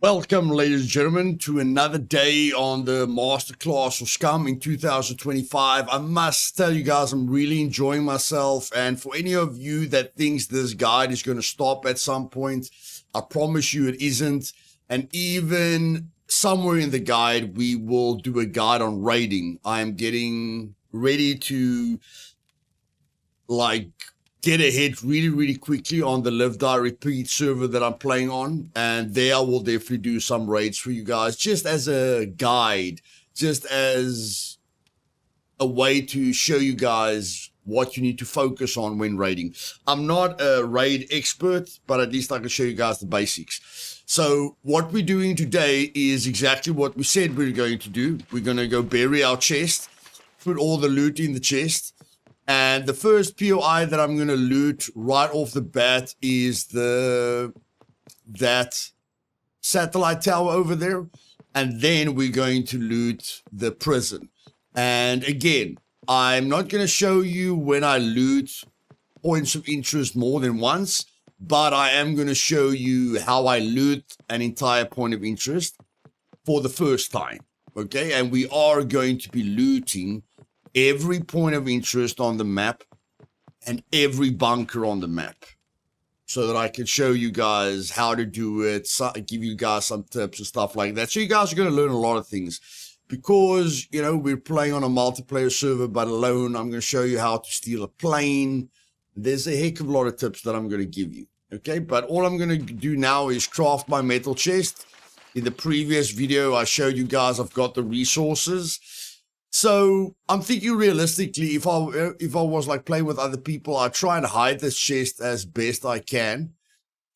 Welcome, ladies and gentlemen, to another day on the Masterclass for Scum in 2025. I must tell you guys, I'm really enjoying myself. And for any of you that thinks this guide is going to stop at some point, I promise you it isn't. And even somewhere in the guide, we will do a guide on raiding. I am getting ready to get ahead really quickly on the live die repeat server that I'm playing on, and there I will definitely do some raids for you guys, just as a guide, just as a way to show you guys what you need to focus on when raiding. I'm not a raid expert, but at least I can show you guys the basics. So what we're doing today is exactly what we said we were going to do. We're going to go bury our chest, put all the loot in the chest. And the first POI that I'm going to loot right off the bat is that satellite tower over there. And then we're going to loot the prison. And again, I'm not going to show you when I loot points of interest more than once, but I am going to show you how I loot an entire point of interest for the first time. Okay, and we are going to be looting every point of interest on the map and every bunker on the map, so that I can show you guys how to do it, give you guys some tips and stuff like that. So you guys are going to learn a lot of things, because, you know, we're playing on a multiplayer server, but alone. I'm going to show you how to steal a plane. There's a heck of a lot of tips that I'm going to give you. Okay, but all I'm going to do now is craft my metal chest. In the previous video, I showed you guys I've got the resources. So I'm thinking realistically, if I was like playing with other people, I try and hide this chest as best I can.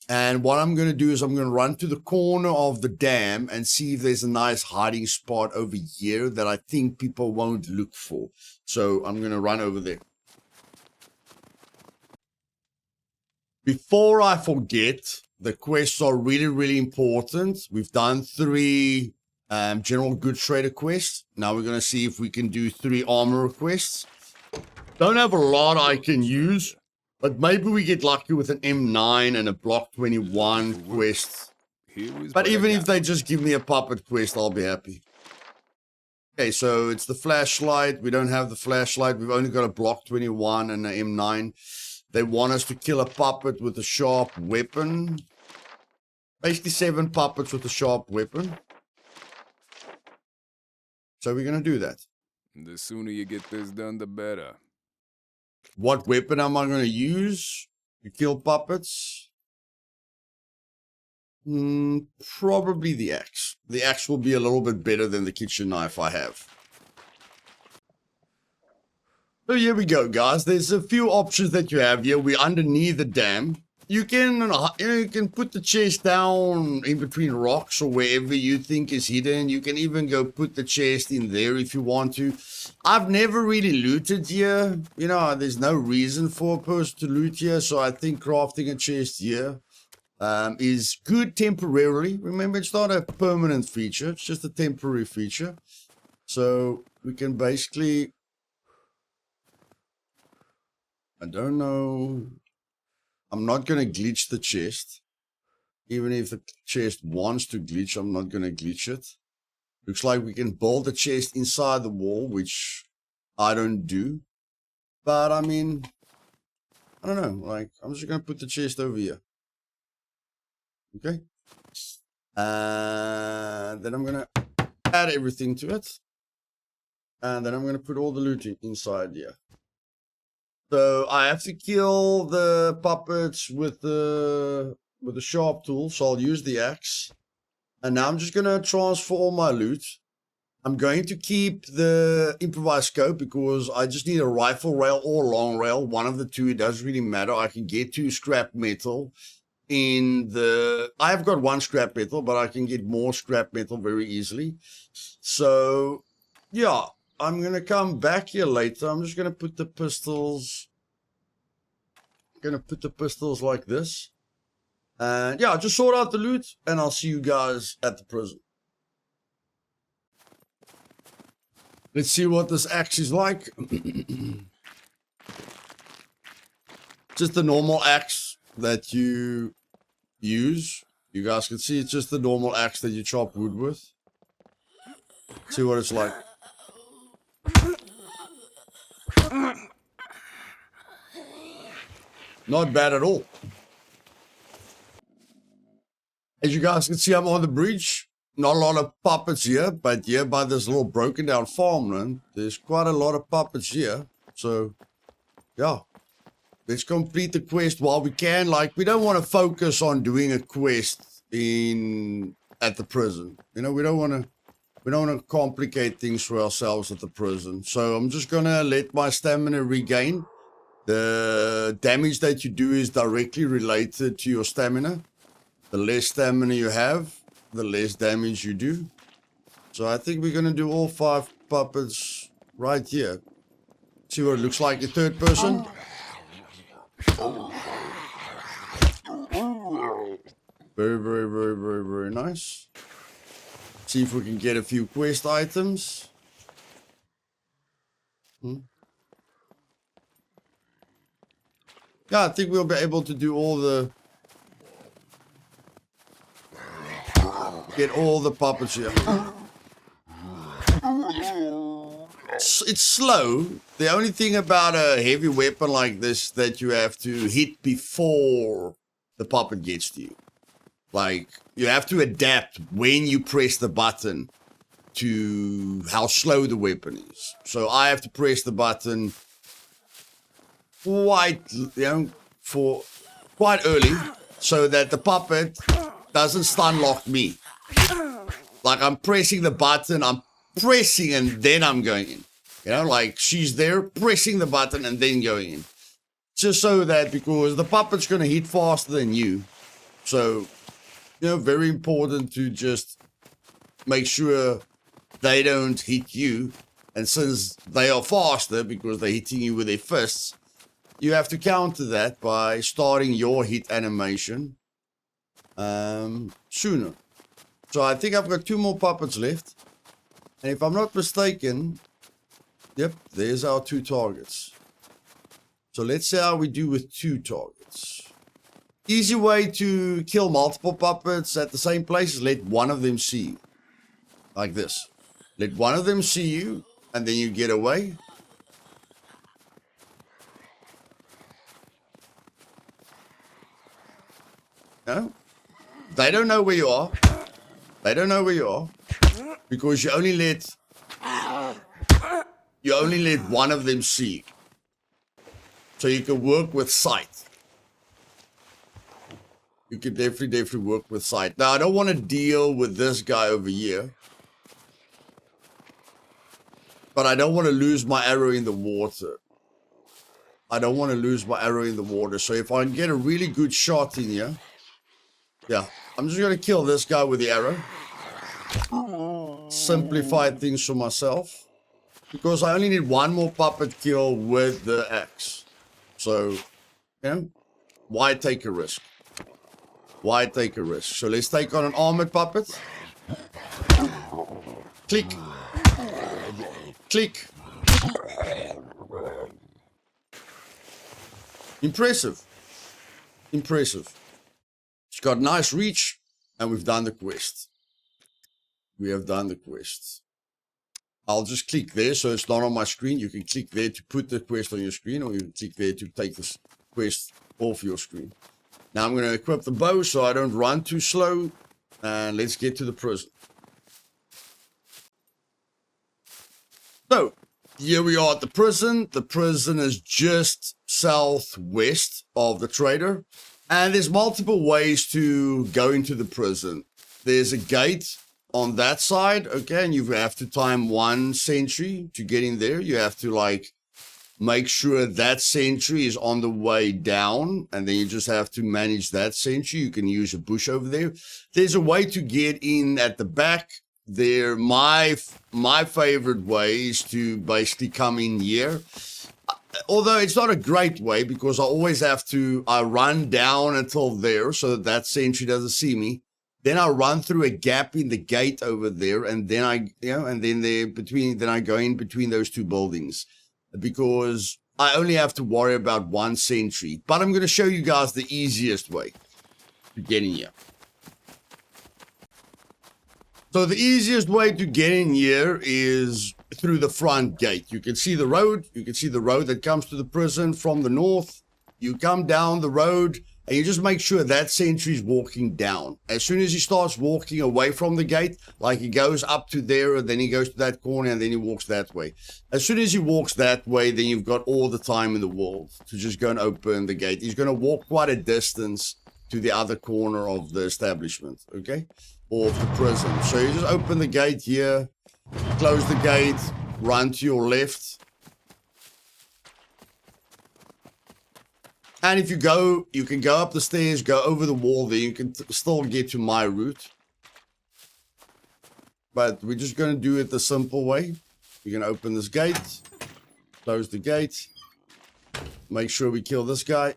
And what I'm going to do is I'm going to run to the corner of the dam and see if there's a nice hiding spot over here that I think people won't look for. So I'm going to run over there. Before I forget, the quests are really important. We've done 3 general goods trader quests. Now we're going to see if we can do 3 armor quests. Don't have a lot I can use, but maybe we get lucky with an M9 and a block 21 quest. But even if they just give me a puppet quest, I'll be happy. Okay, so it's the flashlight. We don't have the flashlight. We've only got a block 21 and an M9. They want us to kill a puppet with a sharp weapon. Basically 7 puppets with a sharp weapon. So we're going to do that. The sooner you get this done, the better. What weapon am I going to use to kill puppets? Probably the axe. The axe will be a little bit better than the kitchen knife I have. So here we go, guys. There's a few options that you have here. We're underneath the dam. You can put the chest down in between rocks or wherever you think is hidden. You can even go put the chest in there if you want to. I've never really looted here. You know, there's no reason for a person to loot here. So I think crafting a chest here is good temporarily. Remember, it's not a permanent feature. It's just a temporary feature. So we can basically... I don't know... I'm not going to glitch the chest. Even if the chest wants to glitch, I'm not going to glitch it. Looks like we can build the chest inside the wall, which I don't do. But, I mean, I don't know. Like, I'm just going to put the chest over here. Okay? And then I'm going to add everything to it. And then I'm going to put all the loot inside here. So I have to kill the puppets with the sharp tool, so I'll use the axe. And now I'm just going to transfer all my loot. I'm going to keep the improvised scope because I just need a rifle rail or long rail. One of the two, it doesn't really matter. I can get 2 scrap metal in the... I've got 1 scrap metal, but I can get more scrap metal very easily. So, yeah. I'm going to come back here later. I'm just going to put the pistols... like this. And yeah, just sort out the loot. And I'll see you guys at the prison. Let's see what this axe is like. Just the normal axe that you use You guys can see it's just the normal axe that you chop wood with. See what it's like. Not bad at all. As you guys can see, I'm on the bridge. Not a lot of puppets here, but here by this little broken down farmland, there's quite a lot of puppets here. So, yeah. Let's complete the quest while we can. Like, we don't want to focus on doing a quest at the prison. You know, we don't want to complicate things for ourselves at the prison. So I'm just gonna let my stamina regain. The damage that you do is directly related to your stamina. The less stamina you have, the less damage you do. So I think we're gonna do all 5 puppets right here. See what it looks like in third person. Very, very, very, very, very nice. See if we can get a few quest items. Yeah, I think we'll be able to do get all the puppets here. It's slow. The only thing about a heavy weapon like this that you have to hit before the puppet gets to you. Like, you have to adapt when you press the button to how slow the weapon is. So I have to press the button quite early so that the puppet doesn't stun lock me. Like, I'm pressing the button, I'm pressing and then I'm going in. You know, like she's there pressing the button and then going in. Just so that, because the puppet's going to hit faster than you. So, you know, very important to just make sure they don't hit you. And since they are faster because they're hitting you with their fists, you have to counter that by starting your hit animation sooner. So I think I've got 2 more puppets left. And if I'm not mistaken, yep, there's our 2 targets. So let's see how we do with 2 targets. Easy way to kill multiple puppets at the same place is let one of them see you. Like this. Let one of them see you, and then you get away. No? They don't know where you are. They don't know where you are. Because you only let one of them see you. So you can work with sight. You can definitely work with sight. Now, I don't want to deal with this guy over here. But I don't want to lose my arrow in the water. I don't want to lose my arrow in the water. So if I can get a really good shot in here. Yeah, I'm just going to kill this guy with the arrow. Simplify things for myself. Because I only need 1 more puppet kill with the axe. So, you know, why take a risk? Why take a risk? So let's take on an armored puppet. Click. Click. Impressive. Impressive. It's got nice reach, and we've done the quest. We have done the quest. I'll just click there so it's not on my screen. You can click there to put the quest on your screen, or you can click there to take this quest off your screen. Now I'm going to equip the bow so I don't run too slow. And let's get to the prison. So, here we are at the prison. The prison is just southwest of the trader. And there's multiple ways to go into the prison. There's a gate on that side, okay, and you have to time 1 sentry to get in there. You have to, like, make sure that sentry is on the way down, and then you just have to manage that sentry. You can use a bush over there. There's a way to get in at the back. There, my favorite way is to basically come in here. Although it's not a great way, because I always have to, I run down until there so that that sentry doesn't see me. Then I run through a gap in the gate over there, and then then I go in between those 2 buildings, because I only have to worry about 1 sentry. But I'm going to show you guys the easiest way to get in here. So the easiest way to get in here is through the front gate. You can see the road. You can see the road that comes to the prison from the north. You come down the road and you just make sure that sentry's walking down. As soon as he starts walking away from the gate, like he goes up to there and then he goes to that corner and then he walks that way. As soon as he walks that way, then you've got all the time in the world to just go and open the gate. He's going to walk quite a distance to the other corner of the establishment, okay? Or of the prison. So you just open the gate here, close the gate, run to your left. And if you go, you can go up the stairs, go over the wall, then you can still get to my route. But we're just going to do it the simple way. You're going to open this gate, close the gate, make sure we kill this guy.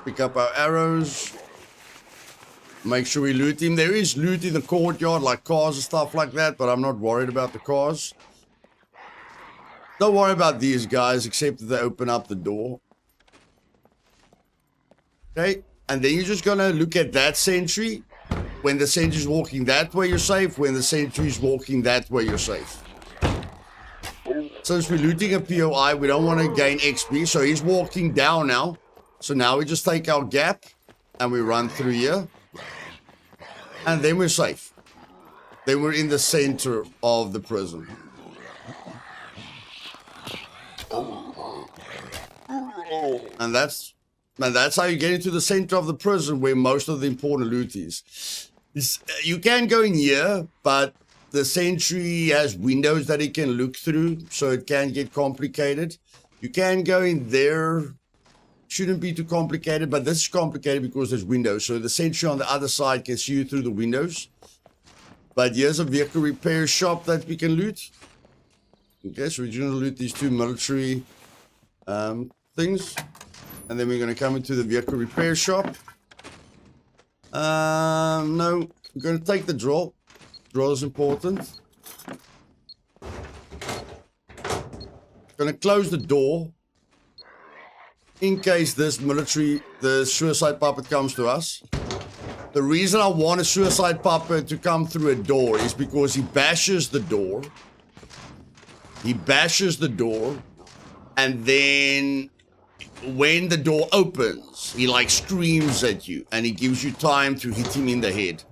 Pick up our arrows. Make sure we loot him. There is loot in the courtyard, like cars and stuff like that, but I'm not worried about the cars. Don't worry about these guys, except that they open up the door. Okay, and then you're just gonna look at that sentry. When the sentry's walking that way, you're safe. When the sentry's walking that way, you're safe. Since we're looting a POI, we don't want to gain XP, so he's walking down now. So now we just take our gap, and we run through here. And then we're safe. Then we're in the center of the prison. And that's how you get into the center of the prison where most of the important loot is. You can go in here, but the sentry has windows that it can look through, so it can get complicated. You can go in there. Shouldn't be too complicated, but this is complicated because there's windows. So the sentry on the other side can see you through the windows. But here's a vehicle repair shop that we can loot. Okay, so we're going to loot these two military things. And then we're going to come into the vehicle repair shop. No, we're going to take the draw. Draw is important. Going to close the door. In case the suicide puppet comes to us. The reason I want a suicide puppet to come through a door is because he bashes the door. He bashes the door. And then when the door opens, he like screams at you. And he gives you time to hit him in the head.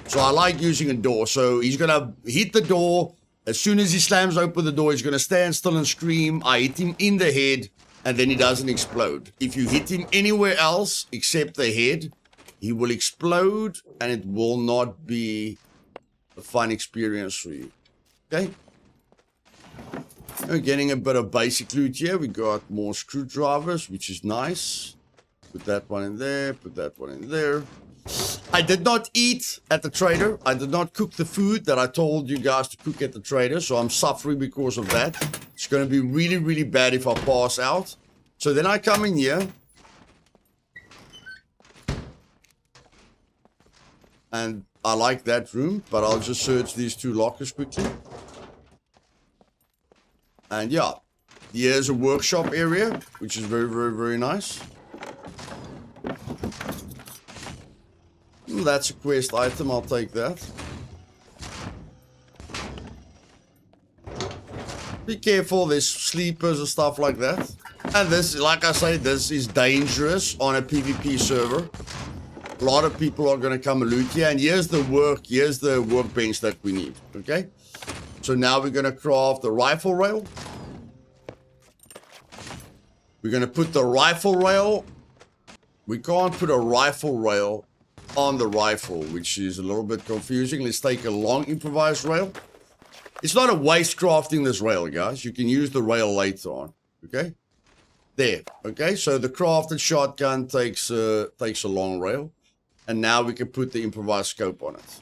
So I like using a door. So he's going to hit the door. As soon as he slams open the door, he's going to stand still and scream. I hit him in the head. And then he doesn't explode. If you hit him anywhere else except the head, he will explode and it will not be a fun experience for you. Okay? We're getting a bit of basic loot here. We got more screwdrivers, which is nice. Put that one in there. Put that one in there. I did not eat at the trader. I did not cook the food that I told you guys to cook at the trader. So I'm suffering because of that. It's going to be really, really bad if I pass out. So then I come in here. And I like that room. But I'll just search these two lockers quickly. And yeah. Here's a workshop area. Which is very, very, very nice. That's a quest item, I'll take that. Be careful, there's sleepers and stuff like that. And this, like I say, this is dangerous on a PvP server. A lot of people are going to come and loot here. And here's the workbench that we need, okay? So now we're going to craft the rifle rail. We're going to put the rifle rail. We can't put a rifle rail on the rifle, which is a little bit confusing. Let's take a long improvised rail. It's not a waste crafting this rail, guys. You can use the rail later on. Okay? There. Okay, so the crafted shotgun takes a long rail. And now we can put the improvised scope on it.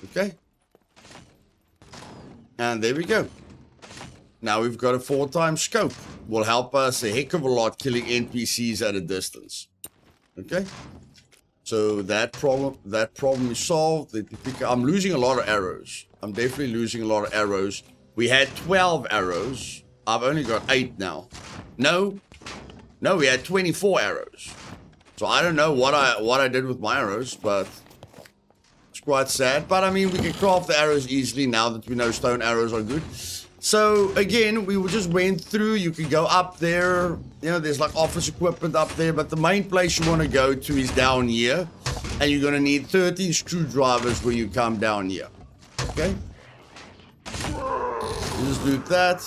Okay? And there we go. Now we've got a 4x scope. Will help us a heck of a lot killing NPCs at a distance. Okay? So that problem is solved. I'm losing a lot of arrows. I'm definitely losing a lot of arrows. We had 12 arrows. I've only got 8 now. No, we had 24 arrows. So I don't know what I did with my arrows, but it's quite sad. But I mean, we can craft the arrows easily now that we know stone arrows are good. So again, we just went through. You can go up there. You know, there's like office equipment up there, but the main place you want to go to is down here, and you're gonna need 13 screwdrivers when you come down here. Okay. Just loot that.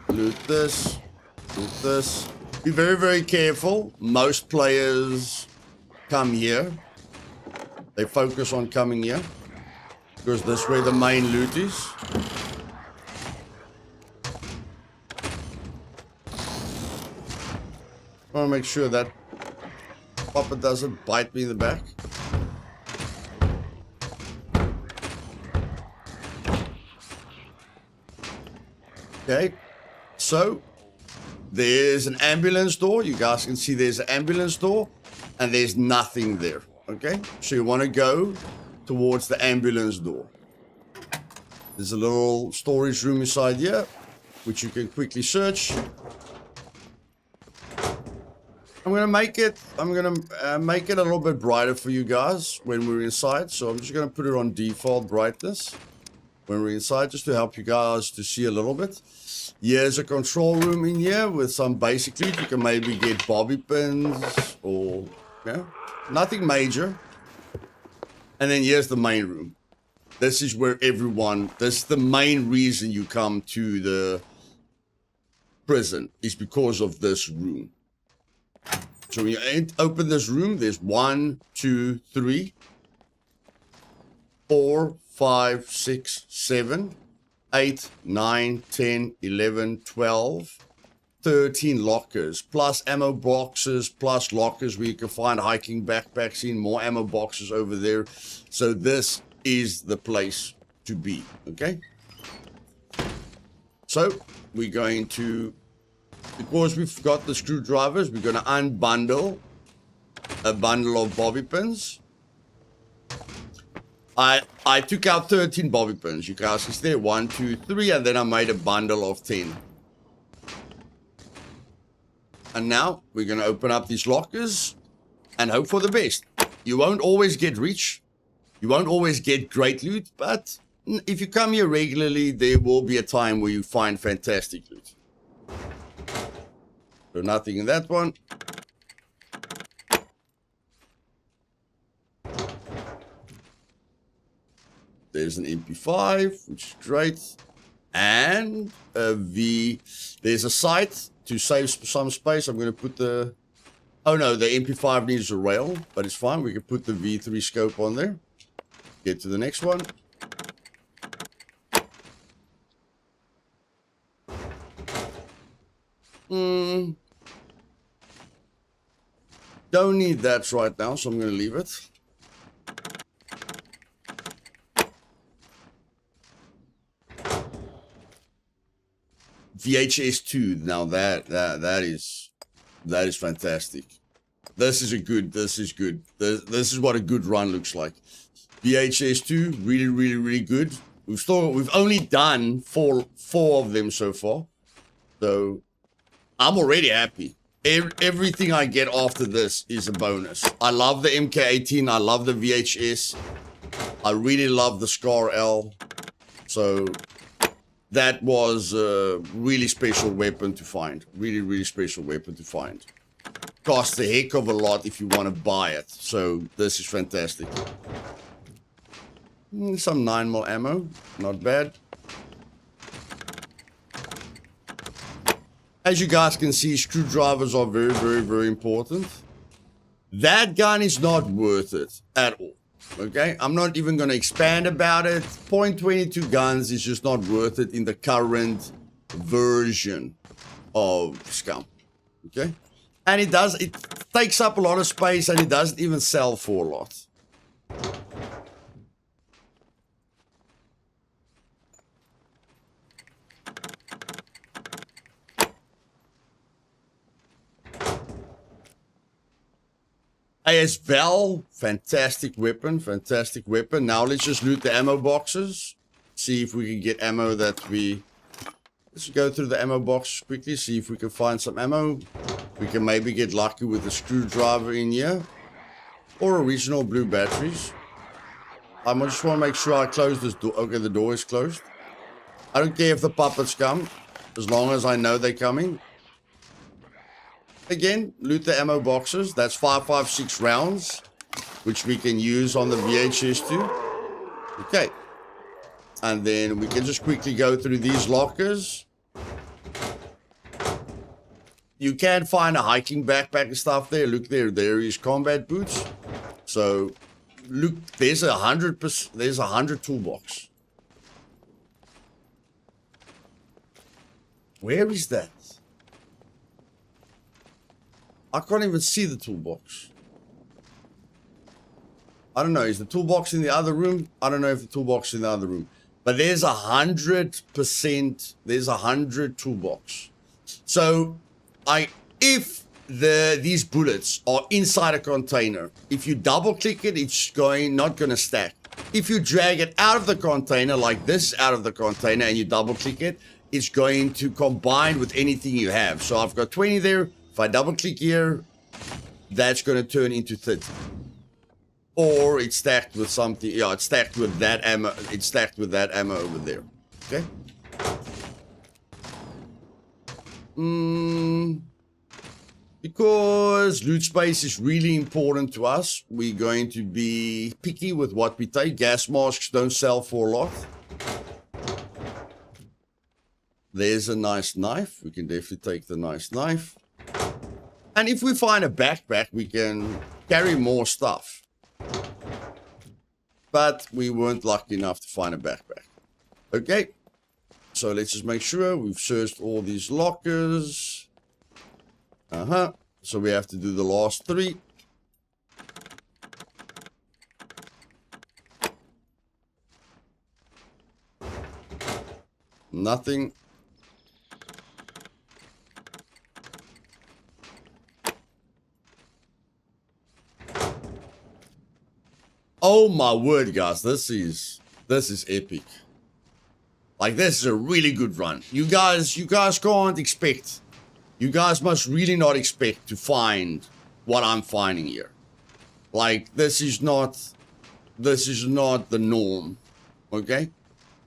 Loot this. Loot this. Be very, very careful. Most players come here. They focus on coming here because this is where the main loot is. I want to make sure that Papa doesn't bite me in the back. Okay, so there's an ambulance door. You guys can see there's an ambulance door and there's nothing there. Okay, so you want to go towards the ambulance door. There's a little storage room inside here, which you can quickly search. I'm gonna make it a little bit brighter for you guys when we're inside. So I'm just gonna put it on default brightness when we're inside, just to help you guys to see a little bit. Here's a control room in here with some basic loot. You can maybe get bobby pins or nothing major. And then here's the main room. This is where this is the main reason you come to the prison, is because of this room. So when you open this room, there's 1, 2, 3, 4, 5, 6, 7, 8, 9, 10, 11, 12, 13 lockers, plus ammo boxes, plus lockers where you can find hiking backpacks in, more ammo boxes over there. So this is the place to be, okay? So we're going to, because we've got the screwdrivers, we're going to unbundle a bundle of bobby pins. I took out 13 bobby pins. You guys can see there, 1, 2, 3, and then I made a bundle of 10. And now we're going to open up these lockers and hope for the best. You won't always get rich. You won't always get great loot, but if you come here regularly, there will be a time where you find fantastic loot. So nothing in that one. There's an MP5, which is great. And there's a sight to save some space. I'm going to put the... Oh no, the MP5 needs a rail, but it's fine. We can put the V3 scope on there. Get to the next one. Don't need that right now, so I'm going to leave it. VHS 2. Now that is fantastic. This is good. This is what a good run looks like. VHS 2, really good. We've only done four of them so far. So I'm already happy. Everything I get after this is a bonus. I love the MK18. I love the VHS. I really love the Scar L. So that was a really special weapon to find. Really special weapon to find. Costs a heck of a lot if you want to buy it. So this is fantastic. Some 9mm ammo. Not bad. As you guys can see, screwdrivers are very important. That gun is not worth it at all. Okay, I'm not even going to expand about it. .22 guns is just not worth it in the current version of Scum. Okay, and it takes up a lot of space, and it doesn't even sell for a lot. ASVAL, fantastic weapon. Now let's just loot the ammo boxes. See if we can get ammo that we Let's go through the ammo box quickly, see if we can find some ammo. We can maybe get lucky with a screwdriver in here. Or original blue batteries. I just want to make sure I close this door. Okay, the door is closed. I don't care if the puppets come, as long as I know they're coming. Again, loot the ammo boxes. That's 5.56 rounds, which we can use on the VHS too. Okay. And then we can just quickly go through these lockers. You can find a hiking backpack and stuff there. Look there. There is combat boots. So, look, there's 100%. There's 100 toolbox. Where is that? I can't even see the toolbox. I don't know. Is the toolbox in the other room? I don't know if the toolbox is in the other room. But there's 100%. There's 100 toolbox. So, if these bullets are inside a container, if you double click it, it's not going to stack. If you drag it out of the container, like this out of the container, and you double click it, it's going to combine with anything you have. So I've got 20 there. If I double click here, that's going to turn into 30. Or it's stacked with something. Yeah, it's stacked with that ammo. It's stacked with that ammo over there. Okay. Because loot space is really important to us, we're going to be picky with what we take. Gas masks don't sell for a lot. There's a nice knife. We can definitely take the nice knife. And if we find a backpack, we can carry more stuff. But we weren't lucky enough to find a backpack. Okay. So let's just make sure we've searched all these lockers. So we have to do the last 3. Nothing. Oh my word, guys, this is epic. Like, this is a really good run. You guys can't expect. You guys must really not expect to find what I'm finding here. Like, this is not the norm. Okay?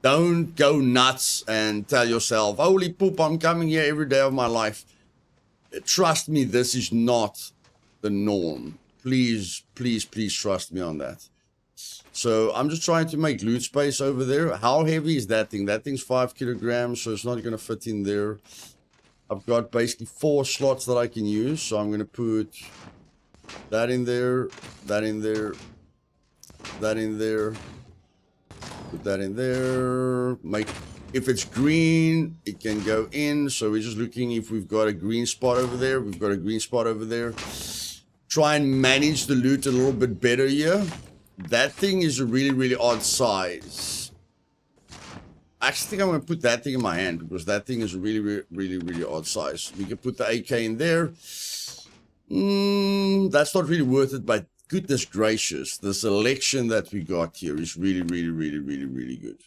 Don't go nuts and tell yourself, holy poop, I'm coming here every day of my life. Trust me, this is not the norm. Please, please, please trust me on that. So I'm just trying to make loot space over there. How heavy is that thing? That thing's 5 kilograms, so it's not going to fit in there. I've got basically 4 slots that I can use. So I'm going to put that in there, that in there, that in there, put that in there. If it's green, it can go in. So we're just looking if we've got a green spot over there. We've got a green spot over there. Try and manage the loot a little bit better here. That thing is a really, really odd size. I actually think I'm going to put that thing in my hand because that thing is a really, really, really, really odd size. We can put the AK in there. That's not really worth it, but goodness gracious, the selection that we got here is really, really, really, really, really good.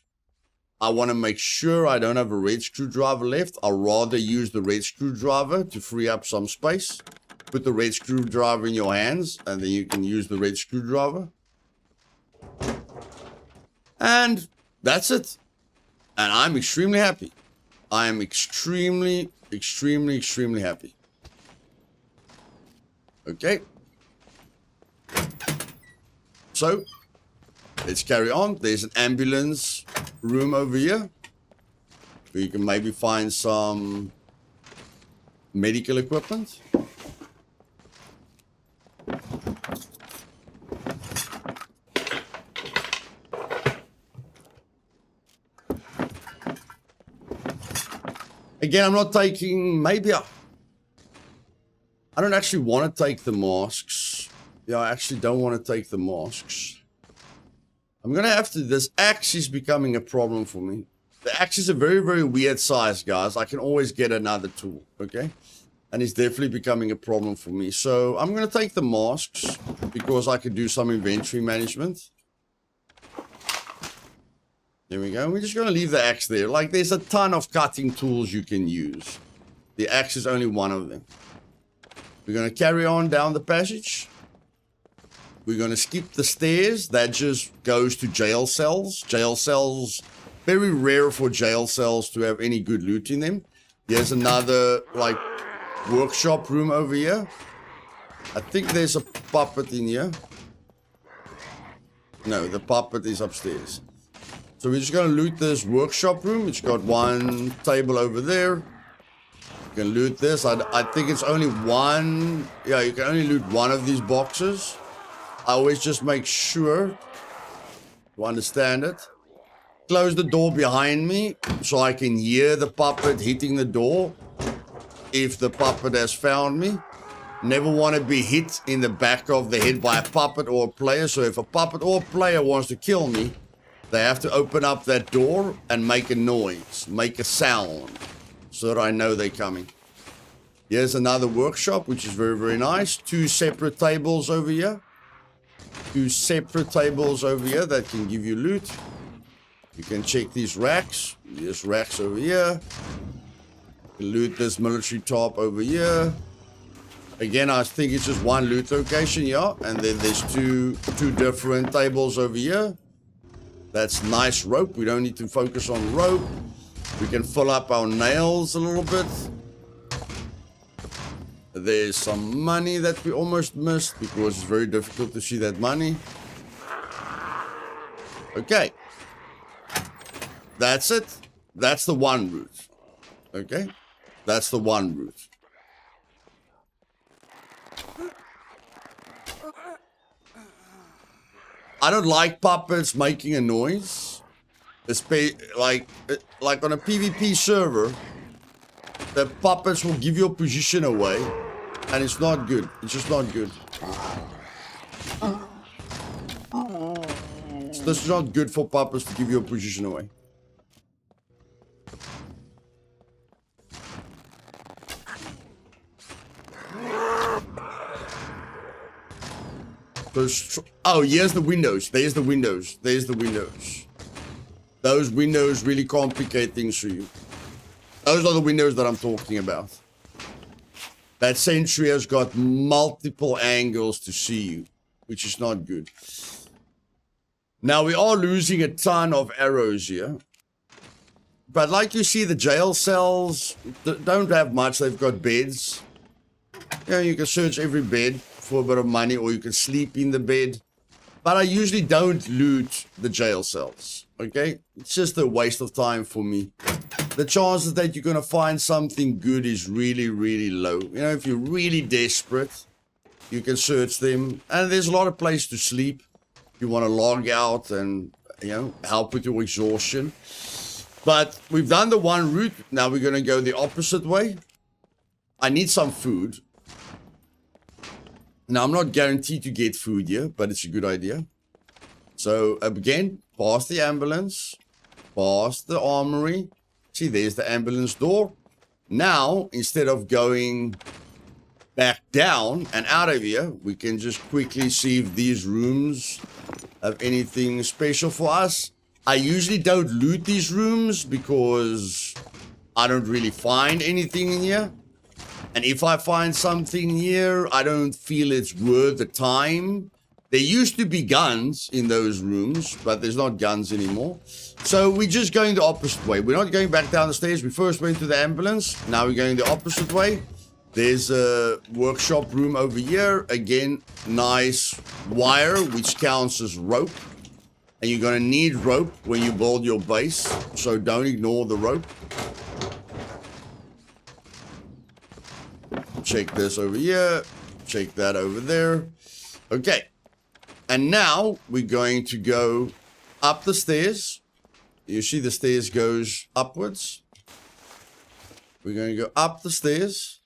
I want to make sure I don't have a red screwdriver left. I'll rather use the red screwdriver to free up some space. Put the red screwdriver in your hands, and then you can use the red screwdriver. And that's it. And I'm extremely happy. I am extremely, extremely, extremely happy. Okay. So, let's carry on. There's an ambulance room over here. Where you can maybe find some medical equipment. Again, I'm not taking, I don't actually want to take the masks. Yeah, I actually don't want to take the masks. I'm going to have to, this axe is becoming a problem for me. The axe is a very, very weird size, guys. I can always get another tool, okay? And it's definitely becoming a problem for me. So I'm going to take the masks because I could do some inventory management. There we go. We're just going to leave the axe there. Like, there's a ton of cutting tools you can use. The axe is only one of them. We're going to carry on down the passage. We're going to skip the stairs. That just goes to jail cells. Jail cells, very rare for jail cells to have any good loot in them. Here's another, like, workshop room over here. I think there's a puppet in here. No, the puppet is upstairs. So we're just going to loot this workshop room. It's got one table over there. You can loot this. I think it's only one. Yeah, you can only loot one of these boxes. I always just make sure to understand it. Close the door behind me so I can hear the puppet hitting the door if the puppet has found me. Never want to be hit in the back of the head by a puppet or a player. So if a puppet or a player wants to kill me, they have to open up that door and make a noise, make a sound, so that I know they're coming. Here's another workshop, which is very, very nice. Two separate tables over here. Two separate tables over here that can give you loot. You can check these racks. There's racks over here. You can loot this military top over here. Again, I think it's just one loot location, yeah. And then there's two different tables over here. That's nice rope. We don't need to focus on rope. We can fill up our nails a little bit. There's some money that we almost missed because it's very difficult to see that money. Okay. That's it. That's the one route. Okay. That's the one route. I don't like puppets making a noise. Like on a PvP server, the puppets will give your position away, and it's not good. It's just not good. This is not good for puppets to give your position away. Oh, here's the windows. There's the windows. There's the windows. Those windows really complicate things for you. Those are the windows that I'm talking about. That sentry has got multiple angles to see you, which is not good. Now, we are losing a ton of arrows here. But like you see, the jail cells don't have much. They've got beds. Yeah, you can search every bed for a bit of money, or you can sleep in the bed. But I usually don't loot the jail cells, okay? It's just a waste of time for me. The chances that you're going to find something good is really, really low. You know, if you're really desperate, you can search them. And there's a lot of places to sleep. You want to log out and, you know, help with your exhaustion. But we've done the one route. Now we're going to go the opposite way. I need some food. Now, I'm not guaranteed to get food here, but it's a good idea. So, again, past the ambulance, past the armory. See, there's the ambulance door. Now, instead of going back down and out of here, we can just quickly see if these rooms have anything special for us. I usually don't loot these rooms because I don't really find anything in here. And if I find something here, I don't feel it's worth the time. There used to be guns in those rooms, but there's not guns anymore. So we're just going the opposite way. We're not going back down the stairs. We first went to the ambulance. Now we're going the opposite way. There's a workshop room over here. Again, nice wire, which counts as rope. And you're going to need rope when you build your base. So don't ignore the rope. Check this over here. Check that over there. Okay. And now we're going to go up the stairs. You see the stairs goes upwards. We're going to go up the stairs.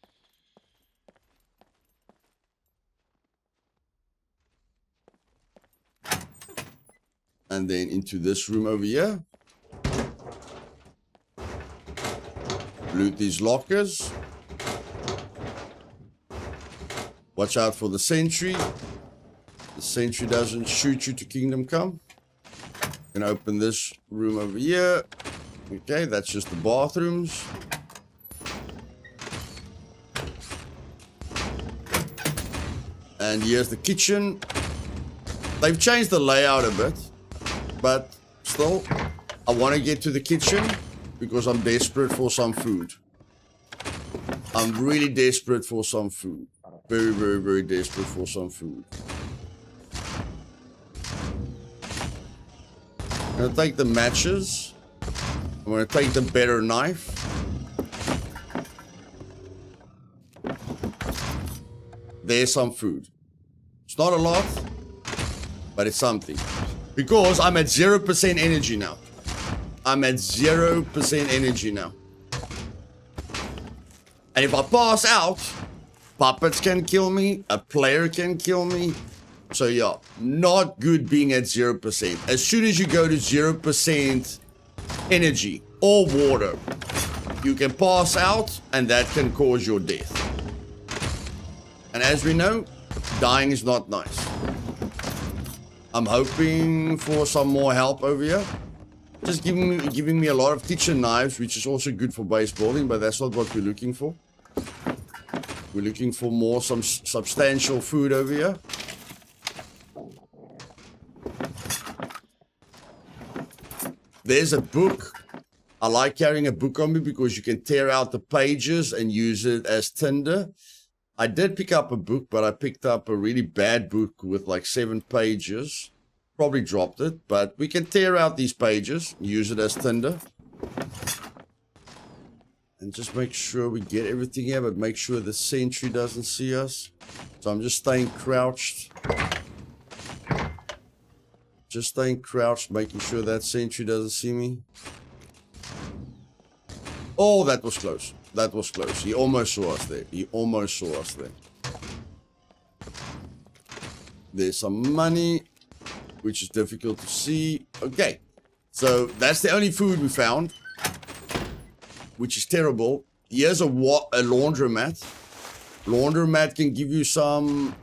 And then into this room over here. Loot these lockers. Watch out for the sentry. The sentry doesn't shoot you to Kingdom Come. Gonna open this room over here. Okay, that's just the bathrooms. And here's the kitchen. They've changed the layout a bit, but still, I want to get to the kitchen because I'm desperate for some food. I'm really desperate for some food. Very, very, very desperate for some food. I'm going to take the matches. I'm going to take the better knife. There's some food. It's not a lot, but it's something. Because I'm at 0% energy now. I'm at 0% energy now. And if I pass out, puppets can kill me, a player can kill me. So yeah, not good being at 0%. As soon as you go to 0% energy or water, you can pass out and that can cause your death. And as we know, dying is not nice. I'm hoping for some more help over here. Just giving me a lot of kitchen knives, which is also good for base building, but that's not what we're looking for. We're looking for some substantial food over here. There's a book. I like carrying a book on me because you can tear out the pages and use it as tinder. I did pick up a book, but I picked up a really bad book with like 7 pages. Probably dropped it, but we can tear out these pages, use it as tinder. And just make sure we get everything here, but make sure the sentry doesn't see us. So I'm just staying crouched. Just staying crouched, making sure that sentry doesn't see me. Oh, that was close. That was close. He almost saw us there. He almost saw us there. There's some money, which is difficult to see. Okay, so that's the only food we found, which is terrible. Here's a laundromat. Laundromat can give you some...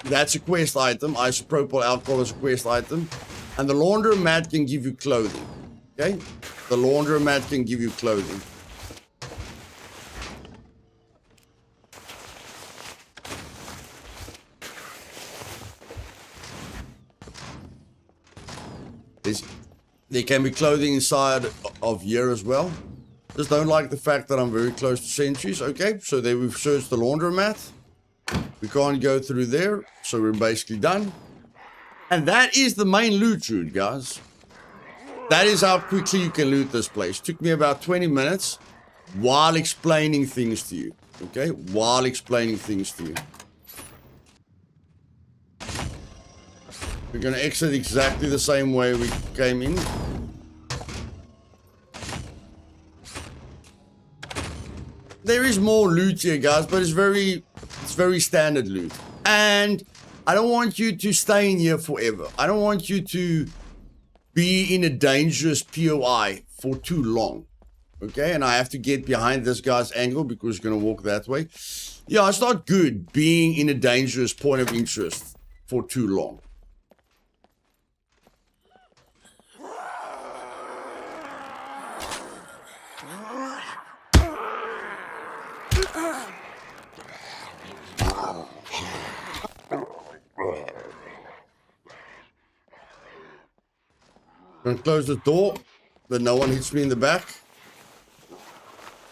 That's a quest item. Isopropyl alcohol is a quest item. And the laundromat can give you clothing. Okay? The laundromat can give you clothing. There can be clothing inside of here as well. Just don't like the fact that I'm very close to sentries. Okay, so there we've searched the laundromat. We can't go through there, so we're basically done. And that is the main loot route, guys. That is how quickly you can loot this place. Took me about 20 minutes while explaining things to you. Okay, while explaining things to you. We're going to exit exactly the same way we came in. There is more loot here, guys, but it's very standard loot. And I don't want you to stay in here forever. I don't want you to be in a dangerous POI for too long. Okay, and I have to get behind this guy's angle because he's going to walk that way. Yeah, it's not good being in a dangerous point of interest for too long. I'm gonna close the door, that no one hits me in the back.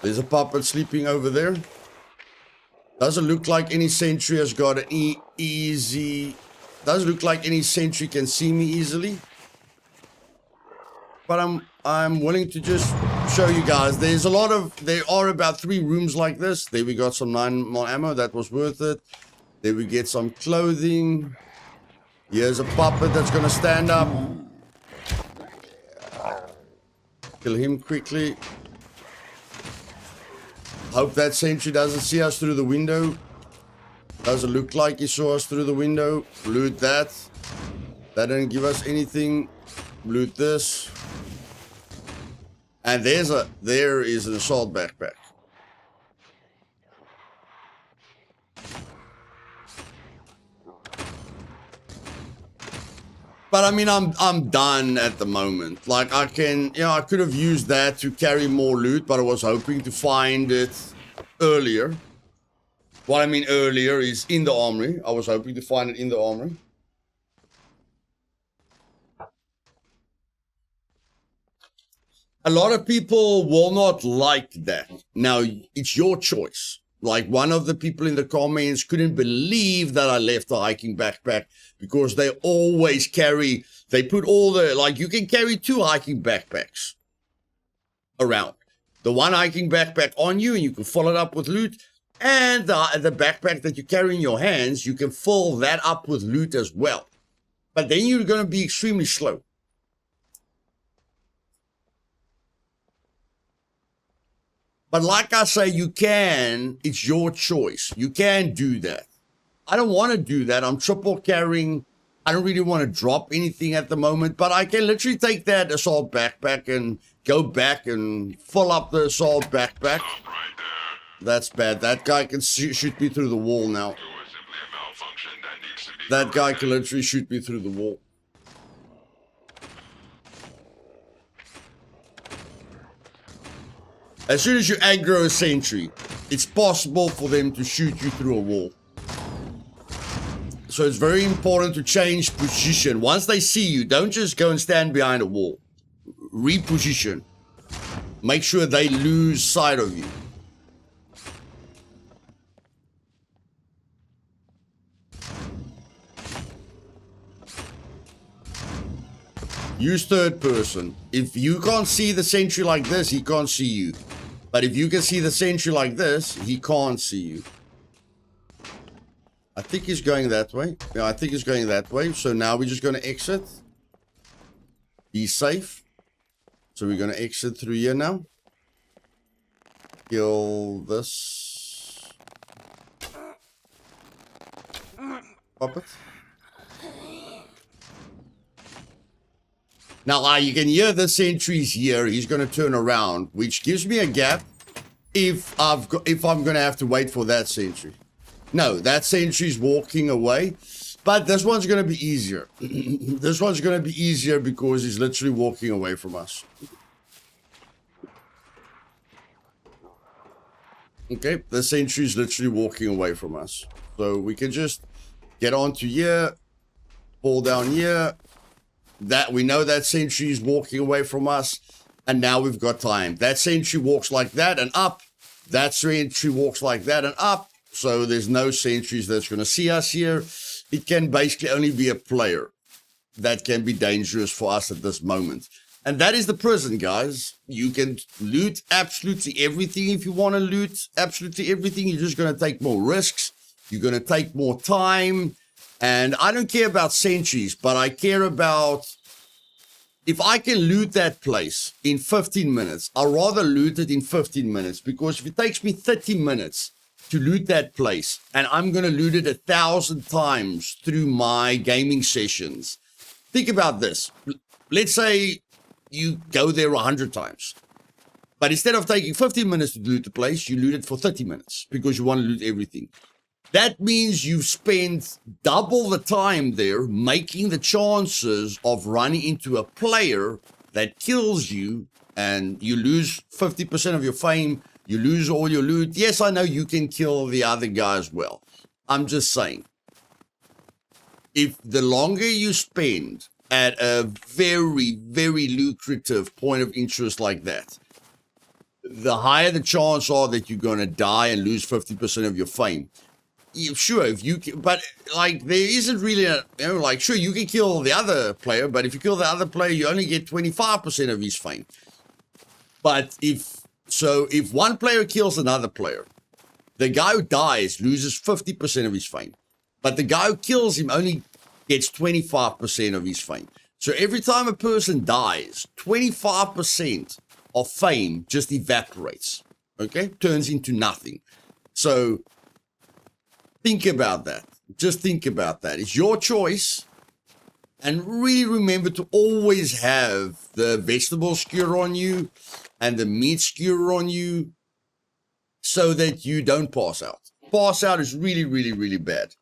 There's a puppet sleeping over there. Doesn't look like any sentry has got an easy... Doesn't look like any sentry can see me easily. But I'm willing to just show you guys. There are about 3 rooms like this. There we got some 9mm ammo. That was worth it. There we get some clothing. Here's a puppet that's gonna stand up. Kill him quickly. Hope that sentry doesn't see us through the window. Doesn't look like he saw us through the window. Loot that. That didn't give us anything. Loot this. And there is an assault backpack. But I mean, I'm done at the moment. Like I can, I could have used that to carry more loot, but I was hoping to find it earlier. What I mean earlier is in the armory. I was hoping to find it in the armory. A lot of people will not like that. Now, it's your choice. Like one of the people in the comments couldn't believe that I left the hiking backpack because they always carry, they put all the, like you can carry 2 hiking backpacks around. The one hiking backpack on you and you can fill it up with loot. And the backpack that you carry in your hands, you can fill that up with loot as well. But then you're going to be extremely slow. But like I say, you can, it's your choice. You can do that. I don't want to do that. I'm triple carrying. I don't really want to drop anything at the moment, but I can literally take that assault backpack and go back and fill up the assault backpack. That's bad. That guy can shoot me through the wall now. That guy can literally shoot me through the wall. As soon as you aggro a sentry, it's possible for them to shoot you through a wall. So it's very important to change position. Once they see you, don't just go and stand behind a wall. Reposition. Make sure they lose sight of you. Use third person. If you can't see the sentry like this, he can't see you. But if you can see the sentry like this, he can't see you. I think he's going that way. Yeah, I think he's going that way. So now we're just going to exit. Be safe. So we're going to exit through here now. Kill this. Pop it. Now, you can hear the sentries here. He's going to turn around, which gives me a gap if I'm going to have to wait for that sentry. No, that sentry's walking away, but this one's going to be easier. This one's going to be easier because he's literally walking away from us. Okay, the sentry's literally walking away from us. So we can just get onto here, pull down here. That we know that sentry is walking away from us, and now we've got time. That sentry walks like that and up. That sentry walks like that and up. So there's no sentries that's going to see us here. It can basically only be a player that can be dangerous for us at this moment. And that is the prison, guys. You can loot absolutely everything if you want to loot absolutely everything. You're just going to take more risks. You're going to take more time. And I don't care about sentries, but I care about if I can loot that place in 15 minutes, I'd rather loot it in 15 minutes because if it takes me 30 minutes to loot that place and I'm going to loot it 1,000 times through my gaming sessions, think about this. Let's say you go there 100 times, but instead of taking 15 minutes to loot the place, you loot it for 30 minutes because you want to loot everything. That means you've spent double the time there making the chances of running into a player that kills you and you lose 50% of your fame, you lose all your loot. Yes, I know you can kill the other guy as well. I'm just saying, if the longer you spend at a very, very lucrative point of interest like that, the higher the chance are that you're going to die and lose 50% of your fame. Sure, if you can, but like there isn't really a, like sure you can kill the other player, but if you kill the other player, you only get 25% of his fame. But if one player kills another player, the guy who dies loses 50% of his fame, but the guy who kills him only gets 25% of his fame. So every time a person dies, 25% of fame just evaporates. Okay, turns into nothing. So think about that. Just think about that. It's your choice. And really remember to always have the vegetable skewer on you and the meat skewer on you so that you don't pass out. Pass out is really, really, really bad.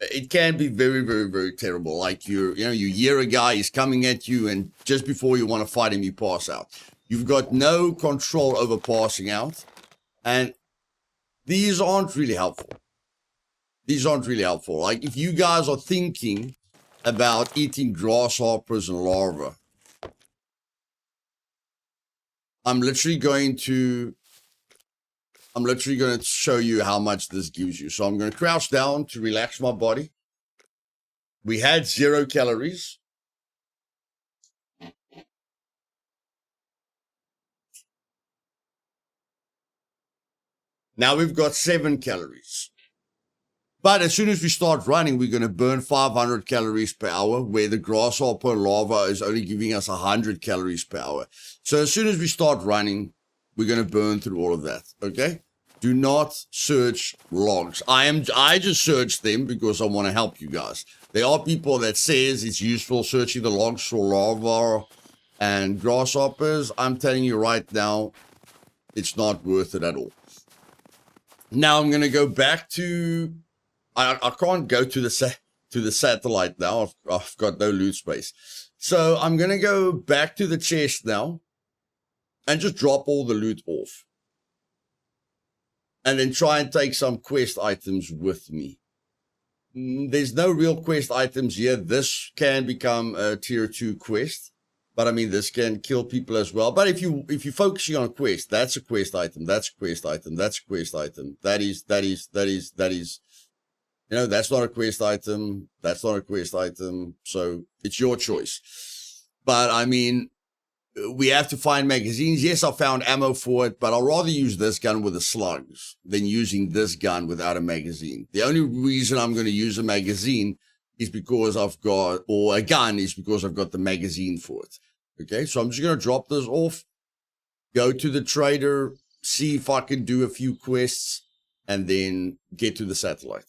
It can be very, very, very terrible. Like you hear a guy, he's coming at you, and just before you want to fight him, you pass out. You've got no control over passing out, and these aren't really helpful. These aren't really helpful. Like if you guys are thinking about eating grasshoppers and larvae, I'm literally going to show you how much this gives you. So I'm going to crouch down to relax my body. We had 0 calories. Now we've got 7 calories. But as soon as we start running, we're going to burn 500 calories per hour, where the grasshopper larva is only giving us 100 calories per hour. So as soon as we start running, we're going to burn through all of that, okay? Do not search logs. I just searched them because I want to help you guys. There are people that says it's useful searching the logs for larvae and grasshoppers. I'm telling you right now, it's not worth it at all. Now I'm going to go back to... I can't go to the satellite now. I've got no loot space. So I'm going to go back to the chest now and just drop all the loot off. And then try and take some quest items with me. There's no real quest items here. This can become a tier 2 quest. But I mean, this can kill people as well. But if you're focusing on a quest, that's a quest item. That's a quest item. That's a quest item. That is. You know, that's not a quest item. That's not a quest item. So it's your choice. But I mean, we have to find magazines. Yes, I found ammo for it, but I'll rather use this gun with the slugs than using this gun without a magazine. The only reason I'm going to use a magazine is because or a gun is because I've got the magazine for it. Okay, so I'm just going to drop this off, go to the trader, see if I can do a few quests, and then get to the satellite.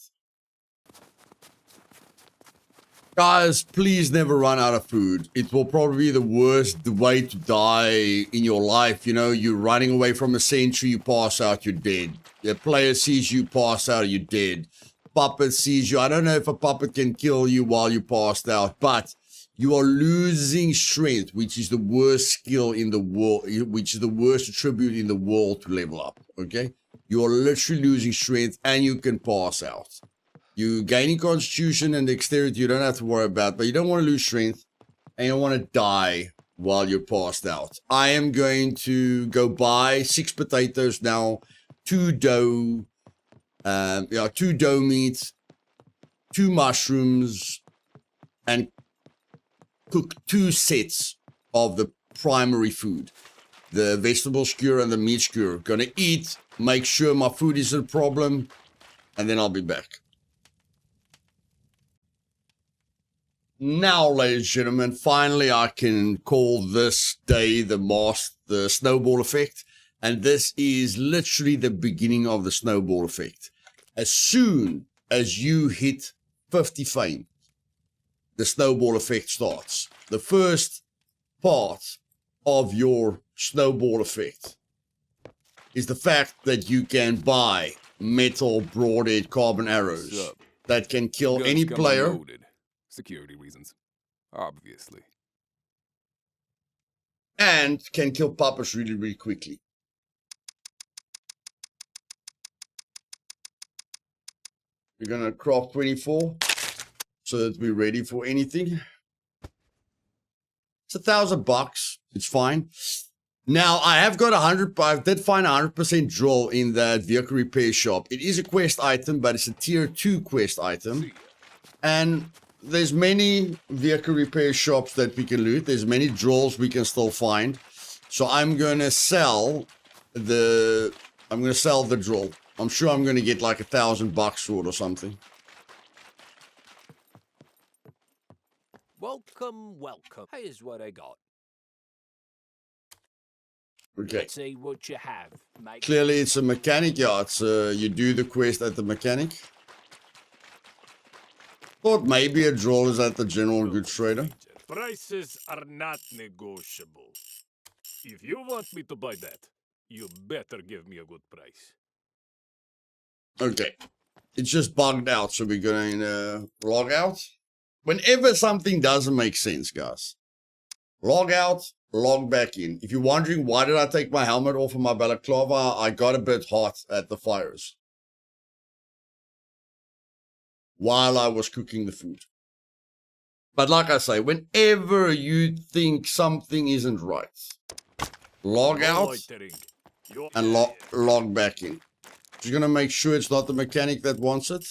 Guys, please never run out of food. It will probably be the worst way to die in your life. You know, you're running away from a sentry, you pass out, you're dead. The player sees you, pass out, you're dead. Puppet sees you. I don't know if a puppet can kill you while you passed out, but you are losing strength, which is the worst skill in the world, which is the worst attribute in the world to level up, okay? You are literally losing strength and you can pass out. You gaining constitution and dexterity, you don't have to worry about, but you don't want to lose strength and you don't want to die while you're passed out. I am going to go buy 6 potatoes now, 2 dough, 2 dough meat, 2 mushrooms, and cook 2 sets of the primary food. The vegetable skewer and the meat skewer. Gonna eat, make sure my food isn't a problem, and then I'll be back. Now, ladies and gentlemen, finally I can call this day the Snowball Effect. And this is literally the beginning of the Snowball Effect. As soon as you hit 50 fame, the Snowball Effect starts. The first part of your Snowball Effect is the fact that you can buy metal broadhead carbon arrows that can kill any player. Unloaded. Security reasons, obviously. And can kill puppets really, really quickly. We're going to craft 24 so that we're ready for anything. It's $1,000. It's fine. Now, I have got 100. I did find 100% drill in that vehicle repair shop. It is a quest item, but it's a tier 2 quest item. And there's many vehicle repair shops that we can loot. There's many drills we can still find. So I'm going to sell the drill. I'm sure I'm going to get like $1,000 for it or something. Welcome, welcome. Here's what I got. Okay. Let's see what you have, mate. Clearly it's a mechanic. Yeah, it's you do the quest at the mechanic. Thought maybe a drill is at the general goods trader. Prices are not negotiable. If you want me to buy that, you better give me a good price. Okay. It's just bugged out, so we're going to log out. Whenever something doesn't make sense, guys, log out, log back in. If you're wondering why did I take my helmet off of my balaclava, I got a bit hot at the fires while I was cooking the food. But like I say, whenever you think something isn't right, log out Loitering. You're- and log back in. Just going to make sure it's not the mechanic that wants it.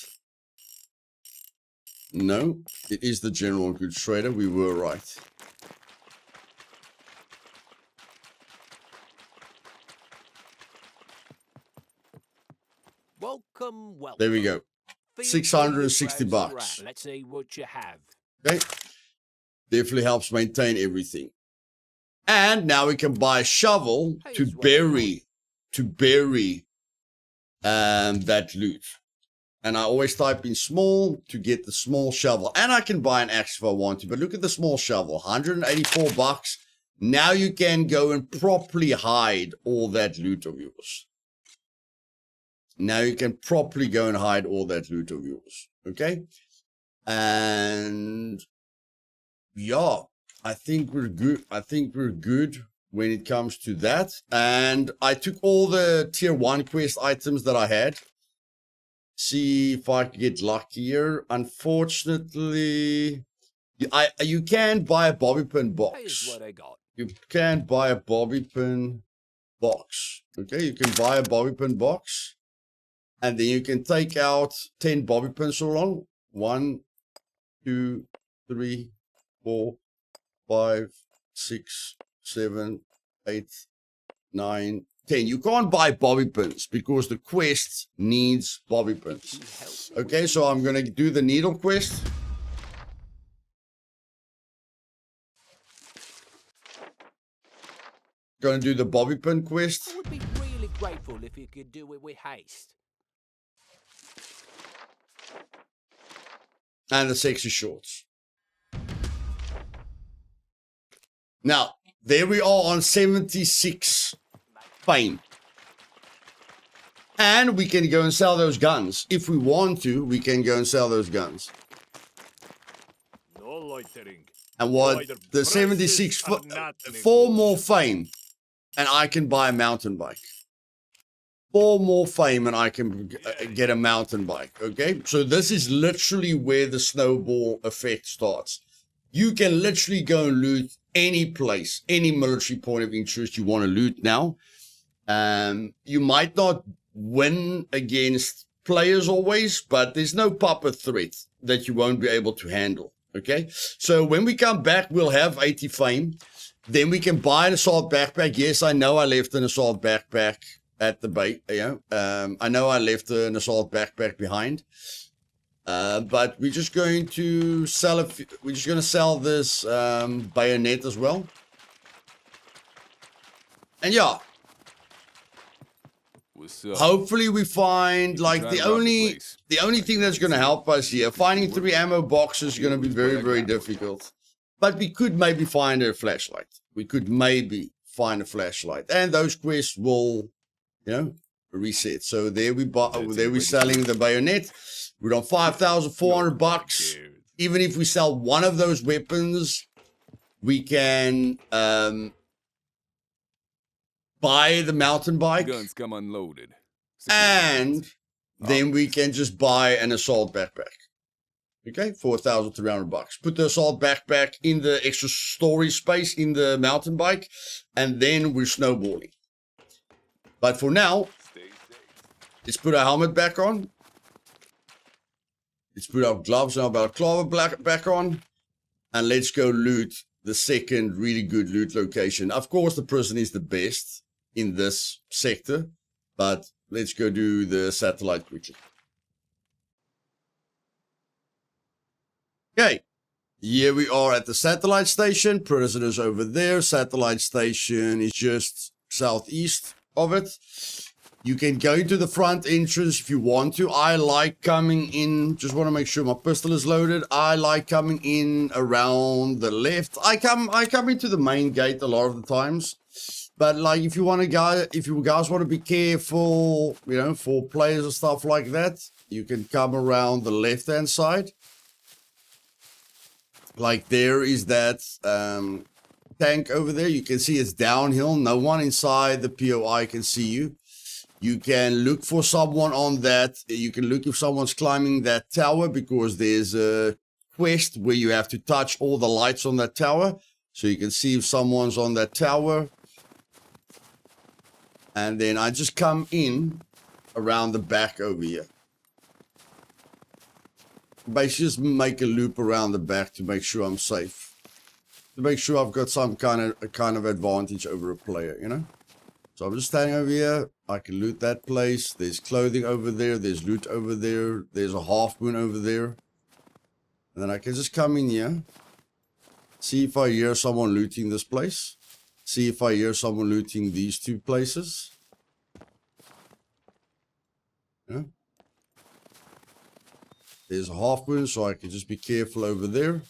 No, it is the general goods trader. We were right. Welcome, welcome. There we go. Feel 660 free to browse bucks. around. Let's see what you have. Okay. Definitely helps maintain everything. And now we can buy a shovel to bury that loot. And I always type in small to get the small shovel. And I can buy an axe if I want to. But look at the small shovel, 184 bucks. Now you can go and properly hide all that loot of yours. Now you can properly go and hide all that loot of yours. Okay? And yeah, I think we're good. I think we're good when it comes to that. And I took all the tier 1 quest items that I had. See if I can get luckier. Unfortunately, you can buy a bobby pin Here's box. what I got. You can buy a bobby pin box. Okay, you can buy a bobby pin box. And then you can take out 10 bobby pins so long. 1, 2, 3, 4, 5, 6, 7, 8, 9, 10. You can't buy bobby pins because the quest needs bobby pins. Okay, so I'm going to do the needle quest. Going to do the bobby pin quest. I would be really grateful if you could do it with haste. And the sexy shorts. Now, there we are on 76 fame. And we can go and sell those guns. If we want to, we can go and sell those guns. No loitering. And what? The 76, 4 more fame. And I can buy a mountain bike. 4 more fame and I can get a mountain bike. Okay? So this is literally where the snowball effect starts. You can literally go and loot any place, any military point of interest you want to loot now. You might not win against players always, but there's no proper threat that you won't be able to handle. Okay? So when we come back, we'll have 80 fame. Then we can buy an assault backpack. Yes, I know I left an assault backpack at the bait. I know I left an assault backpack behind. But we're just going to sell we're just going to sell this bayonet as well. And yeah, What's up? hopefully we find like the only thing that's going to help us here. Finding 3 ammo boxes is going to be very, very difficult. But we could maybe find a flashlight. We could maybe find a flashlight, and those quests will, reset. So there we're selling the bayonet. We're on 5,400 bucks. Even if we sell one of those weapons, we can buy the mountain bike, Guns come unloaded. and then we can just buy an assault backpack. Okay, 4,300 bucks. Put the assault backpack in the extra storage space in the mountain bike, and then we're snowballing. But for now, let's put our helmet back on. Let's put our gloves and our balaclava back on, and let's go loot the second really good loot location. Of course, the prison is the best in this sector, but let's go do the satellite quickly. Okay, here we are at the satellite station. Prisoners over there. Satellite station is just southeast of it. You can go into the front entrance if you want to. I like coming in, just want to make sure my pistol is loaded. I like coming in around the left. I come into the main gate a lot of the times. But like, if you guys want to be careful, you know, for players and stuff like that, you can come around the left-hand side. Like there is that tank over there. You can see it's downhill. No one inside the POI can see you. You can look for someone on that. You can look if someone's climbing that tower, because there's a quest where you have to touch all the lights on that tower. So you can see if someone's on that tower. And then I just come in around the back over here. Basically just make a loop around the back to make sure I'm safe. To make sure I've got some kind of advantage over a player, you know? So I'm just standing over here. I can loot that place. There's clothing over there. There's loot over there. There's a half moon over there. And then I can just come in here. See if I hear someone looting this place. See if I hear someone looting these two places. Yeah. There's a half moon, so I can just be careful over there.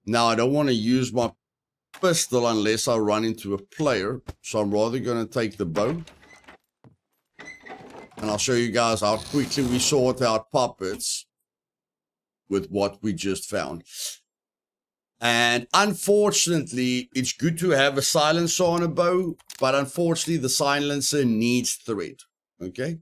Now, I don't want to use my pistol unless I run into a player, so I'm rather going to take the bow. And I'll show you guys how quickly we sort out puppets with what we just found. And unfortunately, it's good to have a silencer on a bow, but unfortunately, the silencer needs thread. Okay?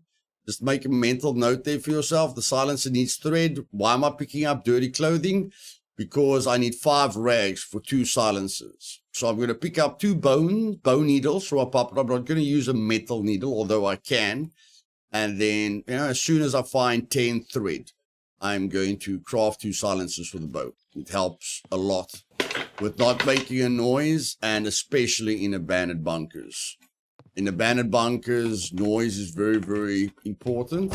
Just make a mental note there for yourself. The silencer needs thread. Why am I picking up dirty clothing? Because I need 5 rags for 2 silencers. So I'm going to pick up 2 bone needles for a puppet. I'm not going to use a metal needle, although I can. And then, you know, as soon as I find 10 thread, I'm going to craft 2 silencers for the bow. It helps a lot with not making a noise, and especially in abandoned bunkers. In abandoned bunkers, noise is very, very important.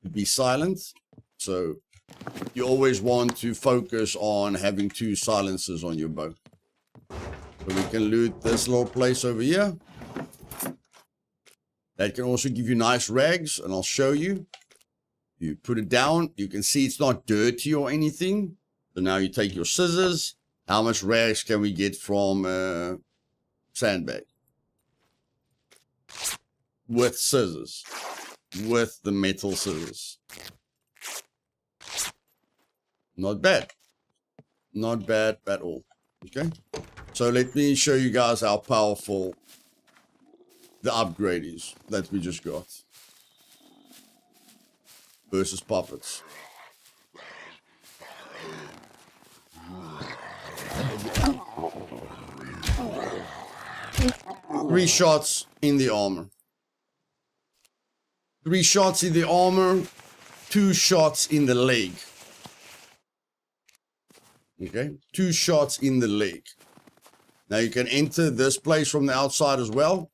To be silent. So you always want to focus on having 2 silencers on your bow. So we can loot this little place over here. That can also give you nice rags, and I'll show you. You put it down, you can see it's not dirty or anything. So now you take your scissors. How much rags can we get from sandbag? With scissors. With the metal scissors. Not bad. Not bad at all. Okay. So let me show you guys how powerful the upgrade is that we just got. Versus puppets. 3 shots in the armor. 3 shots in the armor. 2 shots in the leg. Okay, 2 shots in the leg. Now you can enter this place from the outside as well.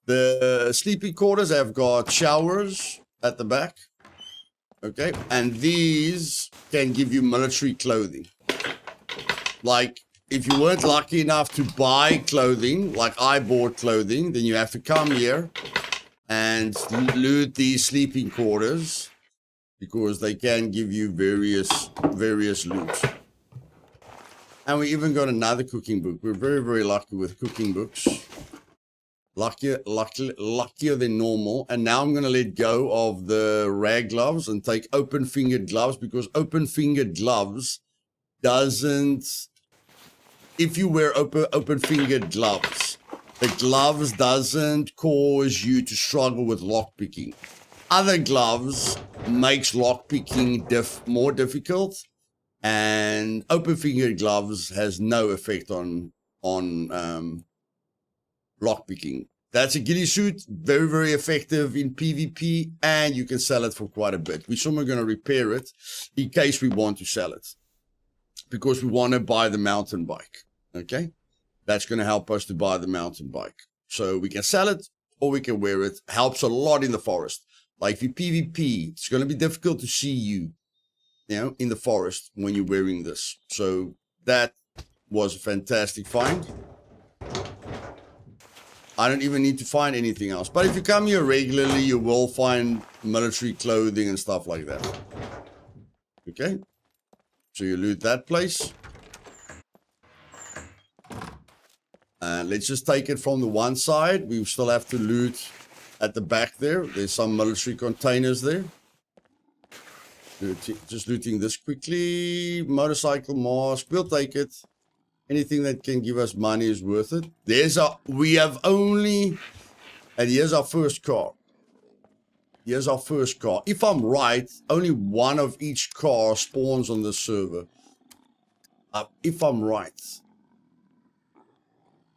The sleeping quarters have got showers at the back. Okay, and these can give you military clothing. Like, if you weren't lucky enough to buy clothing, like I bought clothing, then you have to come here and loot these sleeping quarters, because they can give you various loot. And we even got another cooking book. We're very, very lucky with cooking books. Luckier than normal. And now I'm going to let go of the rag gloves and take open-fingered gloves, because open-fingered gloves doesn't... If you wear open-fingered gloves, the gloves doesn't cause you to struggle with lockpicking. Other gloves makes lockpicking more difficult, and open-fingered gloves has no effect on lockpicking. That's a ghillie suit, very, very effective in PvP, and you can sell it for quite a bit. We're somehow going to repair it in case we want to sell it, because we want to buy the mountain bike. Okay, that's going to help us to buy the mountain bike. So we can sell it or we can wear it. Helps a lot in the forest. Like if you PvP, it's going to be difficult to see you, you know, in the forest when you're wearing this. So that was a fantastic find. I don't even need to find anything else. But if you come here regularly, you will find military clothing and stuff like that. Okay. So you loot that place. Let's just take it from the one side. We still have to loot at the back there. There's some military containers there. Just looting this quickly. Motorcycle mask. We'll take it. Anything that can give us money is worth it. We have only, and here's our first car. Here's our first car. If I'm right, only one of each car spawns on the server. If I'm right.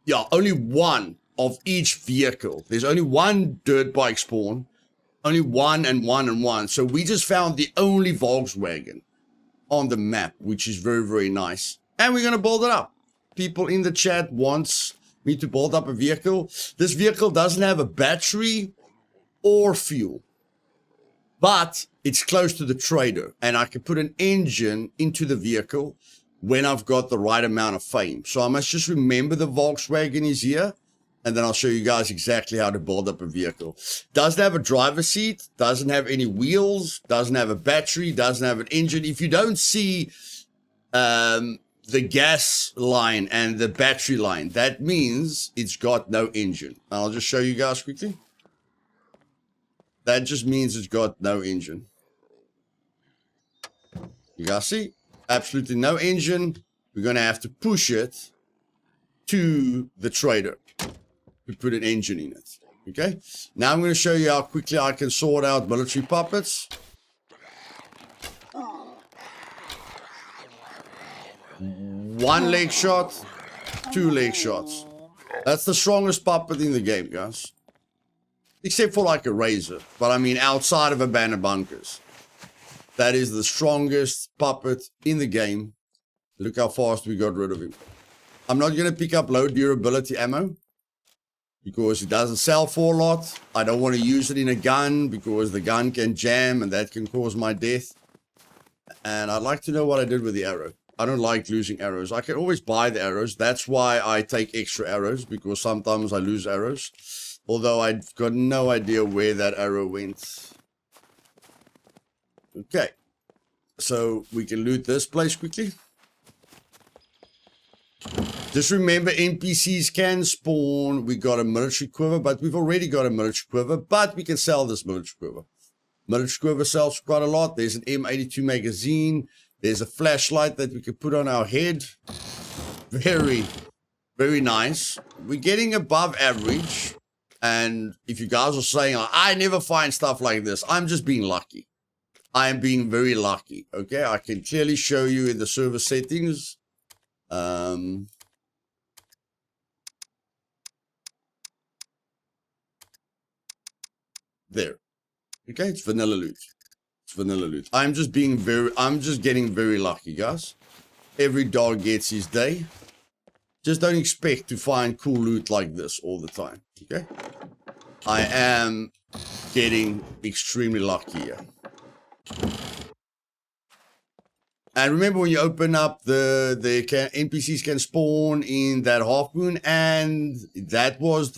Yeah, only one of each vehicle. There's only one dirt bike spawn. Only one and one and one. So we just found the only Volkswagen on the map, which is very, very nice. And we're going to build it up. People in the chat wants me to build up a vehicle. This vehicle doesn't have a battery or fuel, but it's close to the trader. And I can put an engine into the vehicle when I've got the right amount of fame. So I must just remember the Volkswagen is here. And then I'll show you guys exactly how to build up a vehicle. Doesn't have a driver's seat, doesn't have any wheels, doesn't have a battery, doesn't have an engine. If you don't see the gas line and the battery line, that means it's got no engine. I'll just show you guys quickly. That just means it's got no engine. You guys see? Absolutely no engine. We're going to have to push it to the trader. We put an engine in it. Okay. Now I'm going to show you how quickly I can sort out military puppets. One leg shot, two leg shots. That's the strongest puppet in the game, guys. Except for like a razor. But I mean, outside of abandoned bunkers. That is the strongest puppet in the game. Look how fast we got rid of him. I'm not going to pick up low durability ammo, because it doesn't sell for a lot. I don't want to use it in a gun because the gun can jam and that can cause my death. And I'd like to know what I did with the arrow. I don't like losing arrows. I can always buy the arrows. That's why I take extra arrows, because sometimes I lose arrows. Although I've got no idea where that arrow went. Okay. So we can loot this place quickly. Just remember, NPCs can spawn. We got a military quiver, but we've already got a military quiver, but we can sell this military quiver. Military quiver sells quite a lot. There's an M82 magazine. There's a flashlight that we can put on our head. Very, very nice. We're getting above average. And if you guys are saying, I never find stuff like this, I'm just being lucky. I am being very lucky. Okay, I can clearly show you in the server settings. There. Okay, it's vanilla loot. It's vanilla loot. I'm just getting very lucky, guys. Every dog gets his day. Just don't expect to find cool loot like this all the time. Okay? I am getting extremely lucky here. And remember, when you open up NPCs can spawn in that half moon, and that was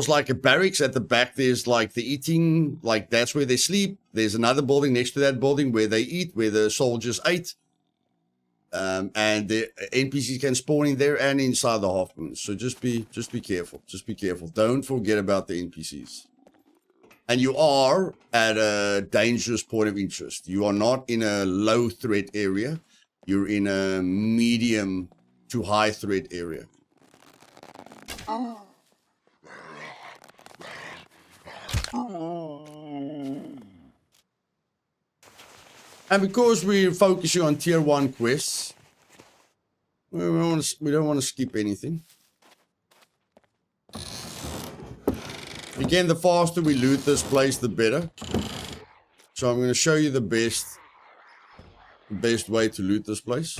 like a barracks at the back. There's like the eating, like that's where they sleep. There's another building next to that building where they eat, where the soldiers ate. And the NPCs can spawn in there and inside the half moon. So just be careful. Just be careful. Don't forget about the NPCs. And you are at a dangerous point of interest. You are not in a low threat area. You're in a medium to high threat area. And because we're focusing on tier 1 quests, we don't want to skip anything. Again, the faster we loot this place, the better. So I'm going to show you the best way to loot this place.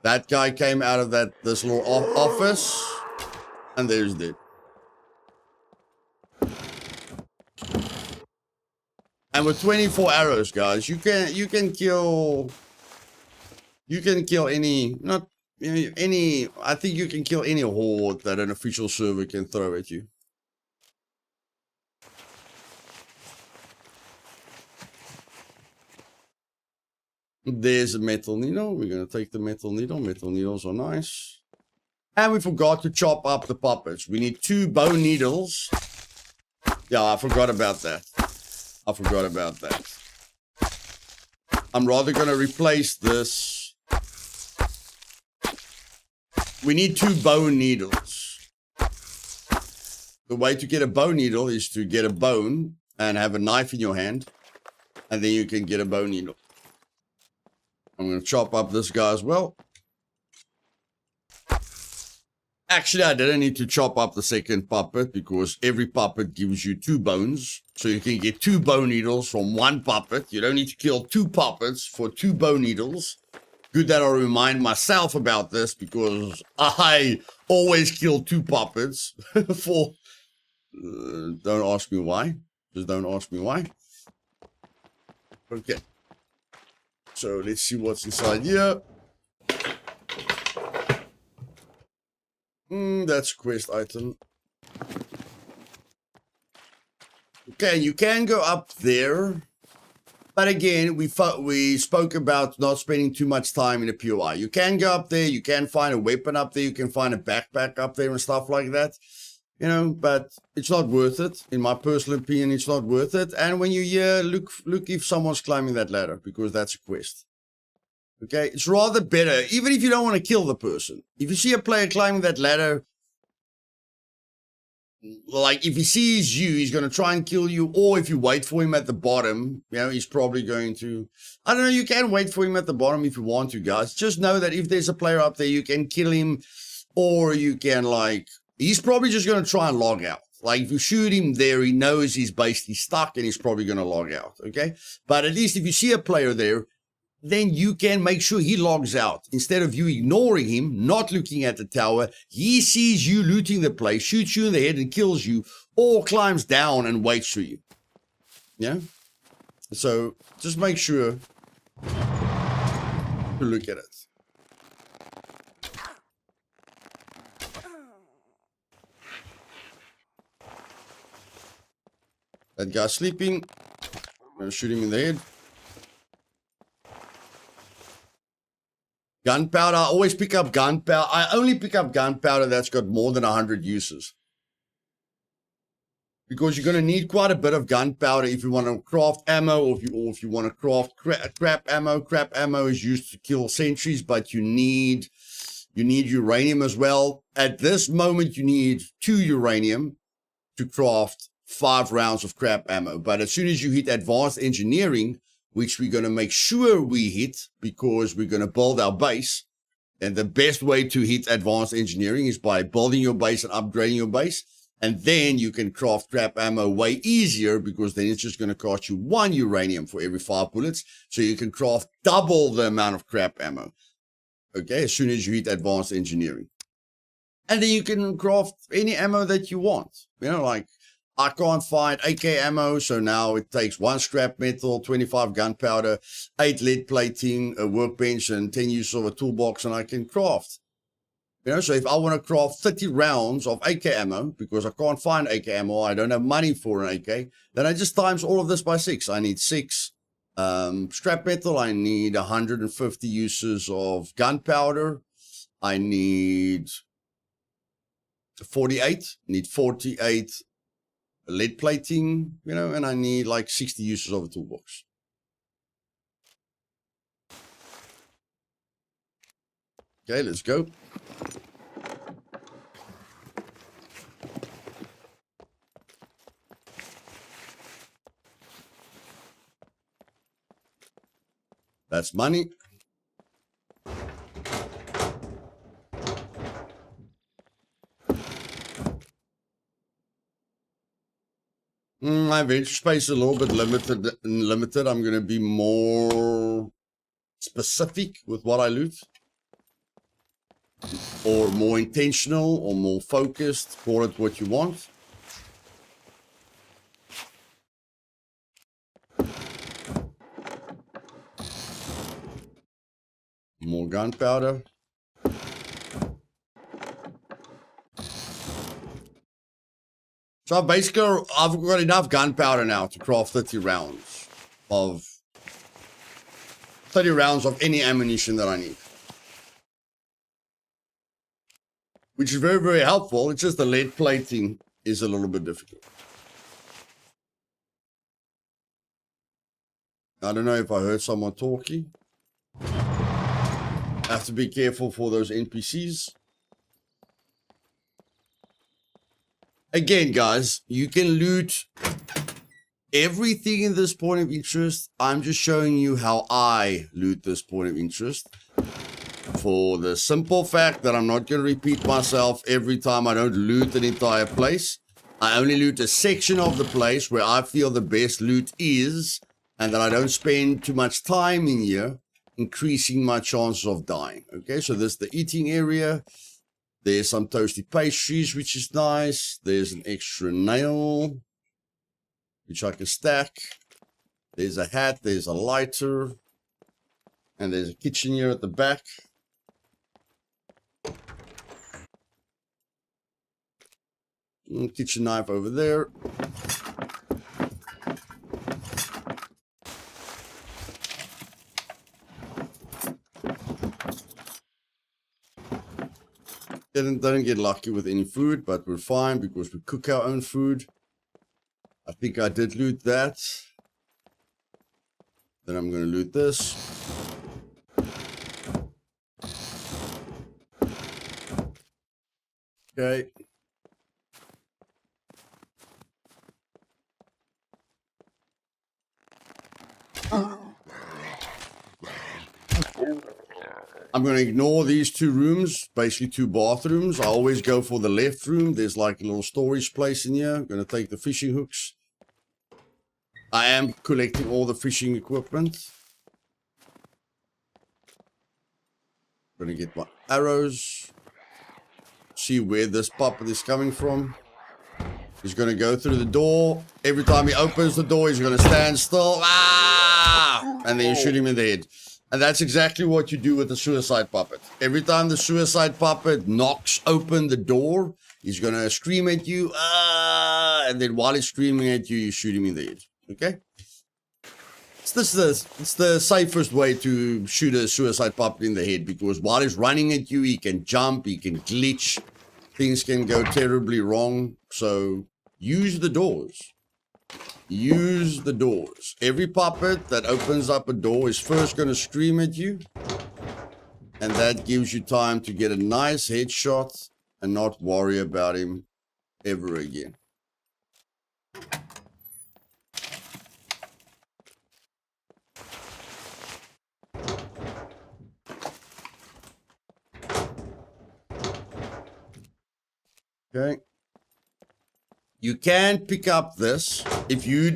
That guy came out of this little office, and there's dead. And with 24 arrows, guys, you can kill any, not any, I think you can kill any horde that an official server can throw at you. There's a metal needle. We're going to take the metal needle. Metal needles are nice. And we forgot to chop up the puppets. We need 2 bone needles. Yeah, I forgot about that. I'm rather going to replace this. We need 2 bone needles. The way to get a bone needle is to get a bone and have a knife in your hand. And then you can get a bone needle. I'm going to chop up this guy as well. Actually, I didn't need to chop up the second puppet because every puppet gives you 2 bones. So you can get 2 bone needles from 1 puppet. You don't need to kill 2 puppets for 2 bone needles. Good that I remind myself about this because I always kill 2 puppets for... don't ask me why. Just don't ask me why. Okay. So let's see what's inside here. That's a quest item. Okay, you can go up there. But again, we spoke about not spending too much time in a POI. You can go up there. You can find a weapon up there. You can find a backpack up there and stuff like that. You know, but it's not worth it. In my personal opinion, it's not worth it. And when you're here, look if someone's climbing that ladder because that's a quest. Okay, it's rather better, even if you don't want to kill the person. If you see a player climbing that ladder, like if he sees you, he's going to try and kill you. Or if you wait for him at the bottom, you know, he's probably going to, I don't know, you can wait for him at the bottom if you want to, guys. Just know that if there's a player up there, you can kill him or you can like, he's probably just going to try and log out. Like if you shoot him there, he knows he's basically stuck and he's probably going to log out. Okay. But at least if you see a player there, then you can make sure he logs out. Instead of you ignoring him, not looking at the tower, he sees you looting the place, shoots you in the head and kills you, or climbs down and waits for you. Yeah? So, just make sure to look at it. That guy's sleeping. I'm going to shoot him in the head. Gunpowder, I always pick up gunpowder. I only pick up gunpowder that's got more than 100 uses. Because you're going to need quite a bit of gunpowder if you want to craft ammo or if you want to craft crap ammo. Crap ammo is used to kill sentries, but you need uranium as well. At this moment, you need 2 uranium to craft 5 rounds of crap ammo. But as soon as you hit advanced engineering, which we're going to make sure we hit because we're going to build our base. And the best way to hit advanced engineering is by building your base and upgrading your base. And then you can craft crap ammo way easier because then it's just going to cost you 1 uranium for every 5 bullets. So you can craft double the amount of crap ammo. Okay, as soon as you hit advanced engineering. And then you can craft any ammo that you want. You know, like I can't find AK ammo, so now it takes 1 scrap metal, 25 gunpowder, 8 lead plating, a workbench, and 10 uses of a toolbox, and I can craft. You know, so if I want to craft 30 rounds of AK ammo, because I can't find AK ammo, I don't have money for an AK, then I just times all of this by 6. I need 6 scrap metal, I need 150 uses of gunpowder, I need 48 lead plating, you know, and I need like 60 uses of a toolbox. Okay, let's go. That's money. My venture space is a little bit limited. I'm going to be more specific with what I loot. Or more intentional or more focused. Call it what you want. More gunpowder. So basically, I've got enough gunpowder now to craft 30 rounds of any ammunition that I need. which is very, very helpful. It's just the lead plating is a little bit difficult. I don't know if I heard someone talking. Have to be careful for those NPCs. Again, guys, you can loot everything in this point of interest. I'm just showing you how I loot this point of interest. For the simple fact that I'm not going to repeat myself every time. I don't loot an entire place. I only loot a section of the place where I feel the best loot is, and that I don't spend too much time in here, increasing my chances of dying. Okay, so this is the eating area. There's some toasty pastries, which is nice. There's an extra nail, which I can stack. There's a hat, there's a lighter, and there's a kitchen here at the back. Kitchen knife over there. Didn't get lucky with any food, but we're fine because we cook our own food. I think I did loot that. Then I'm going to loot this. Okay. I'm going to ignore these two rooms, basically two bathrooms. I always go for the left room. There's like a little storage place in here. I'm going to take the fishing hooks. I am collecting all the fishing equipment. I'm going to get my arrows. See where this puppet is coming from. He's going to go through the door. Every time he opens the door, he's going to stand still. Ah! And then you shoot him in the head. And that's exactly what you do with the suicide puppet. Every time the suicide puppet knocks open the door, he's going to scream at you. Ah! And then while he's screaming at you, you shoot him in the head. Okay? It's the safest way to shoot a suicide puppet in the head, because while he's running at you, he can jump, he can glitch. Things can go terribly wrong. So use the doors. Use the doors. Every puppet that opens up a door is first going to scream at you. And that gives you time to get a nice headshot and not worry about him ever again. Okay. You can pick up this if you're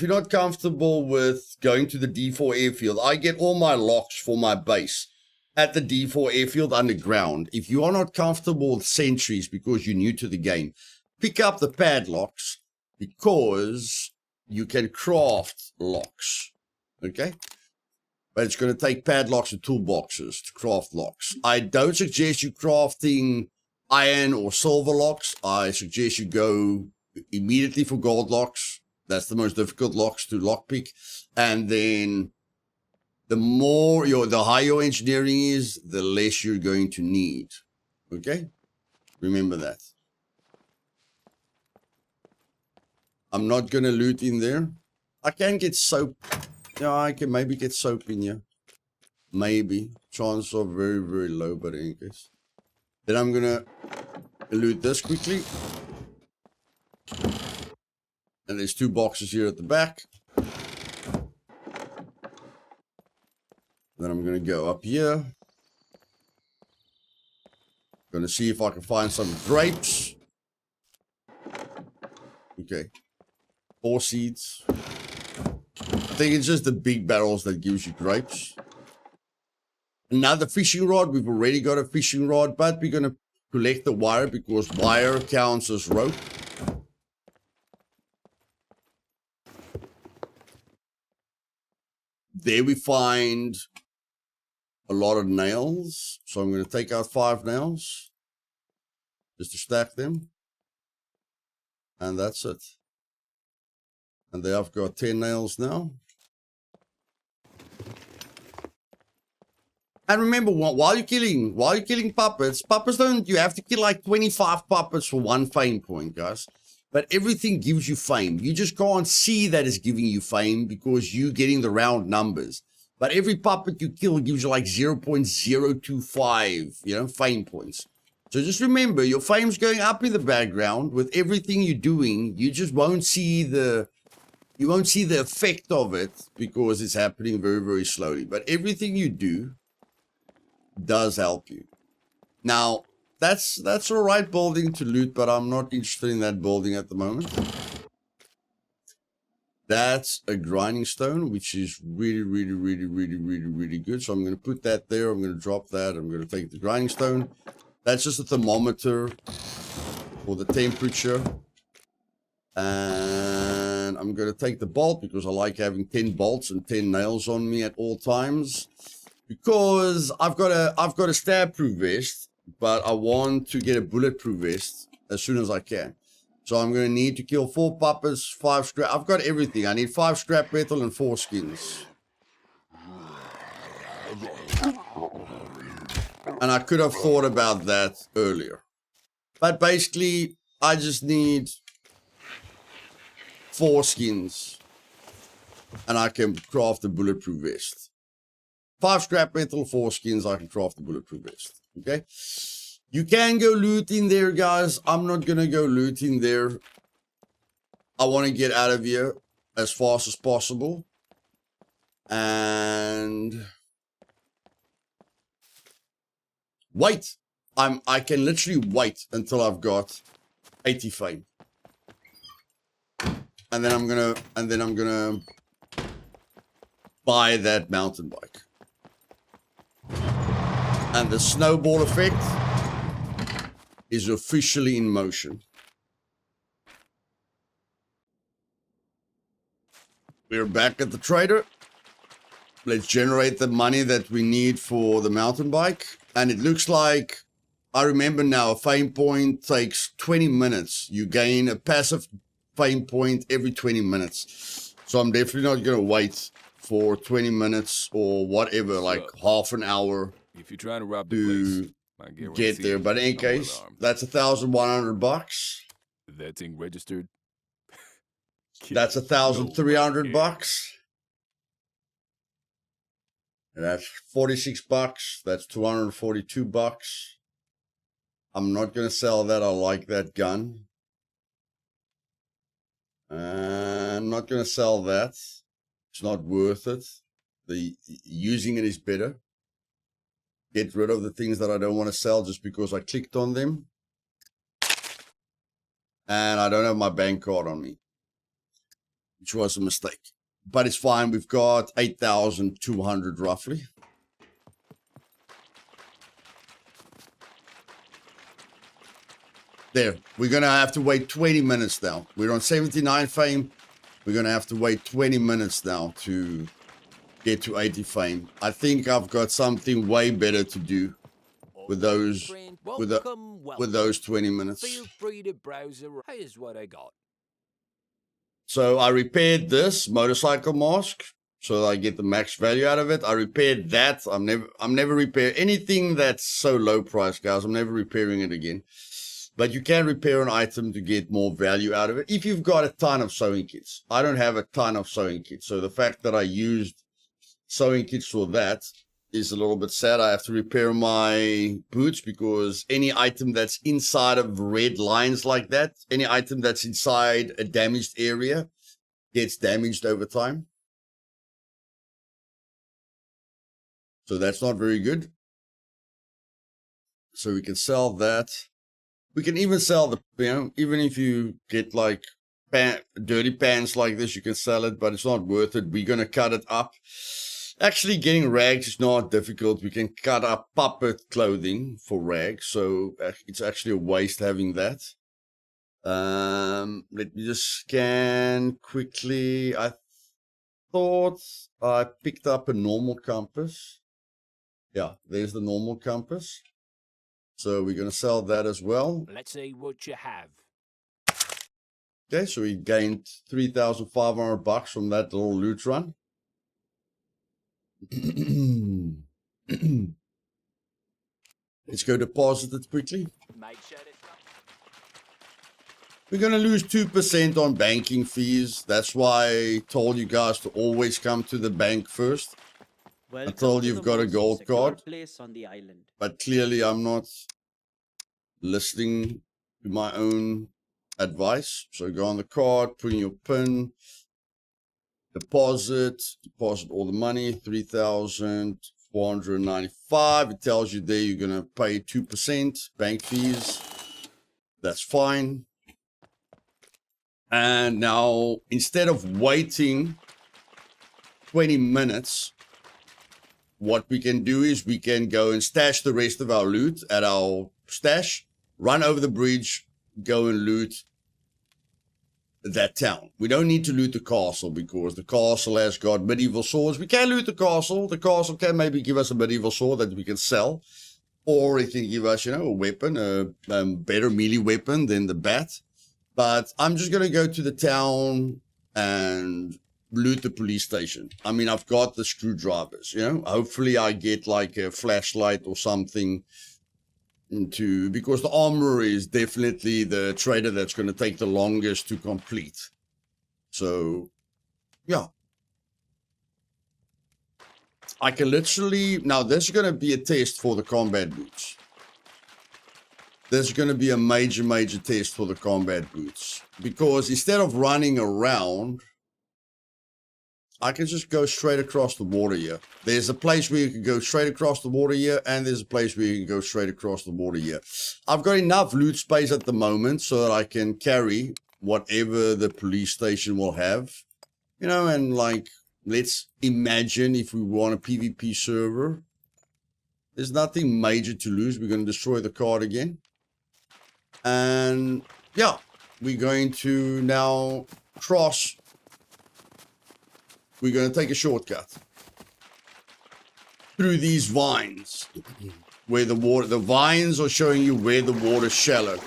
not comfortable with going to the D4 airfield. I get all my locks for my base at the D4 airfield underground. If you are not comfortable with sentries because you're new to the game, pick up the padlocks because you can craft locks. Okay? But it's going to take padlocks and toolboxes to craft locks. I don't suggest you crafting iron or silver locks. I suggest you go immediately for gold locks. That's the most difficult locks to lockpick. And then the higher your engineering is, the less you're going to need. Okay? Remember that. I'm not going to loot in there. I can get soap. Yeah, I can maybe get soap in here. Maybe. Chances are very, very low, but in case. Then I'm going to loot this quickly. And there's two boxes here at the back. Then I'm going to go up here. Going to see if I can find some grapes. Okay. 4 seeds. I think it's just the big barrels that gives you grapes. Another fishing rod. We've already got a fishing rod, but we're going to collect the wire because wire counts as rope. There we find a lot of nails. So I'm going to take out 5 nails just to stack them. And that's it. And there I've got 10 nails now. And remember, while you're killing puppets don't, you have to kill like 25 puppets for 1 fame point, guys. But everything gives you fame. You just can't see that it's giving you fame because you're getting the round numbers. But every puppet you kill gives you like 0.025, you know, fame points. So just remember, your fame's going up in the background with everything you're doing. You just won't see the effect of it because it's happening very, very slowly. But everything you do does help you. Now, that's all right building to loot, but I'm not interested in that building at the moment. That's a grinding stone, which is really, really, really, really, really, really good. So I'm going to put that there. I'm going to drop that. I'm going to take the grinding stone. That's just a thermometer for the temperature. And I'm going to take the bolt because I like having 10 bolts and 10 nails on me at all times. Because I've got a stab-proof vest, but I want to get a bulletproof vest as soon as I can. So I'm going to need to kill 4 puppets, 5 scrap. I've got everything. I need 5 scrap metal and 4 skins. And I could have thought about that earlier. But basically, I just need 4 skins. And I can craft a bulletproof vest. 5 scrap metal, 4 skins, I can craft a bulletproof vest. Okay? You can go loot in there, guys. I'm not going to go loot in there. I want to get out of here as fast as possible. And wait. I can literally wait until I've got 80 fame. And then I'm gonna buy that mountain bike. And the snowball effect is officially in motion. We're back at the trader. Let's generate the money that we need for the mountain bike. And it looks like, I remember now, a fame point takes 20 minutes. You gain a passive fame point every 20 minutes. So I'm definitely not going to wait for 20 minutes or whatever, like half an hour. If you're trying to rob the place, to get there. But in any case, that's $1,100. That thing registered. That's $1,300. And that's $46. That's $242. I'm not gonna sell that. I like that gun. I'm not gonna sell that. It's not worth it. Using it is better. Get rid of the things that I don't want to sell just because I clicked on them. And I don't have my bank card on me, which was a mistake. But it's fine. We've got 8,200 roughly. There. We're going to have to wait 20 minutes now. We're on 79 fame. We're going to have to wait 20 minutes now to get to 80 fame. I think I've got something way better to do with those with those 20 minutes. Feel free to browse around. Here's what I got. So I repaired this motorcycle mask so I get the max value out of it. I repaired that. I'm never repair anything that's so low price, guys. I'm never repairing it again. But you can repair an item to get more value out of it if you've got a ton of sewing kits. I don't have a ton of sewing kits. So the fact that I used sewing kits for that is a little bit sad. I have to repair my boots because any item that's inside of red lines like that, any item that's inside a damaged area gets damaged over time. So that's not very good. So we can sell that. We can even sell the, even if you get like dirty pants like this, you can sell it, but it's not worth it. We're going to cut it up. Actually, getting rags is not difficult. We can cut up puppet clothing for rags, so it's actually a waste having that. Let me just scan quickly. I thought I picked up a normal compass. Yeah, there's the normal compass. So we're going to sell that as well. Let's see what you have. Okay, so we gained $3,500 from that little loot run. Let's go deposit it quickly. Make sure it's not. We're going to lose 2% on banking fees. That's why I told you guys to always come to the bank first. Welcome to you've the got a most gold secure card. place on the island. But clearly I'm not listening to my own advice. So go on the card, put in your PIN, deposit all the money, 3,495. It tells you there you're going to pay 2% bank fees. That's fine. And now, instead of waiting 20 minutes, what we can do is we can go and stash the rest of our loot at our stash, run over the bridge, go and loot that town. We don't need to loot the castle because the castle has got medieval swords. We can loot the castle. The castle can maybe give us a medieval sword that we can sell, or it can give us, you know, a weapon, a better melee weapon than the bat. But I'm just going to go to the town and loot the police station. I mean, I've got the screwdrivers, you know. Hopefully I get like a flashlight or something because the armor is definitely the trader that's going to take the longest to complete. So, yeah. I can literally... Now, this is going to be a test for the combat boots. This is going to be a major, major test for the combat boots. Because instead of running around, I can just go straight across the water here. There's a place where you can go straight across the water here, and there's a place where you can go straight across the water here. I've got enough loot space at the moment so that I can carry whatever the police station will have. You know, and like, let's imagine if we want a PvP server. There's nothing major to lose. We're going to destroy the card again. And yeah, we're going to now cross. We're going to take a shortcut through these vines where the vines are showing you where the water's shallow.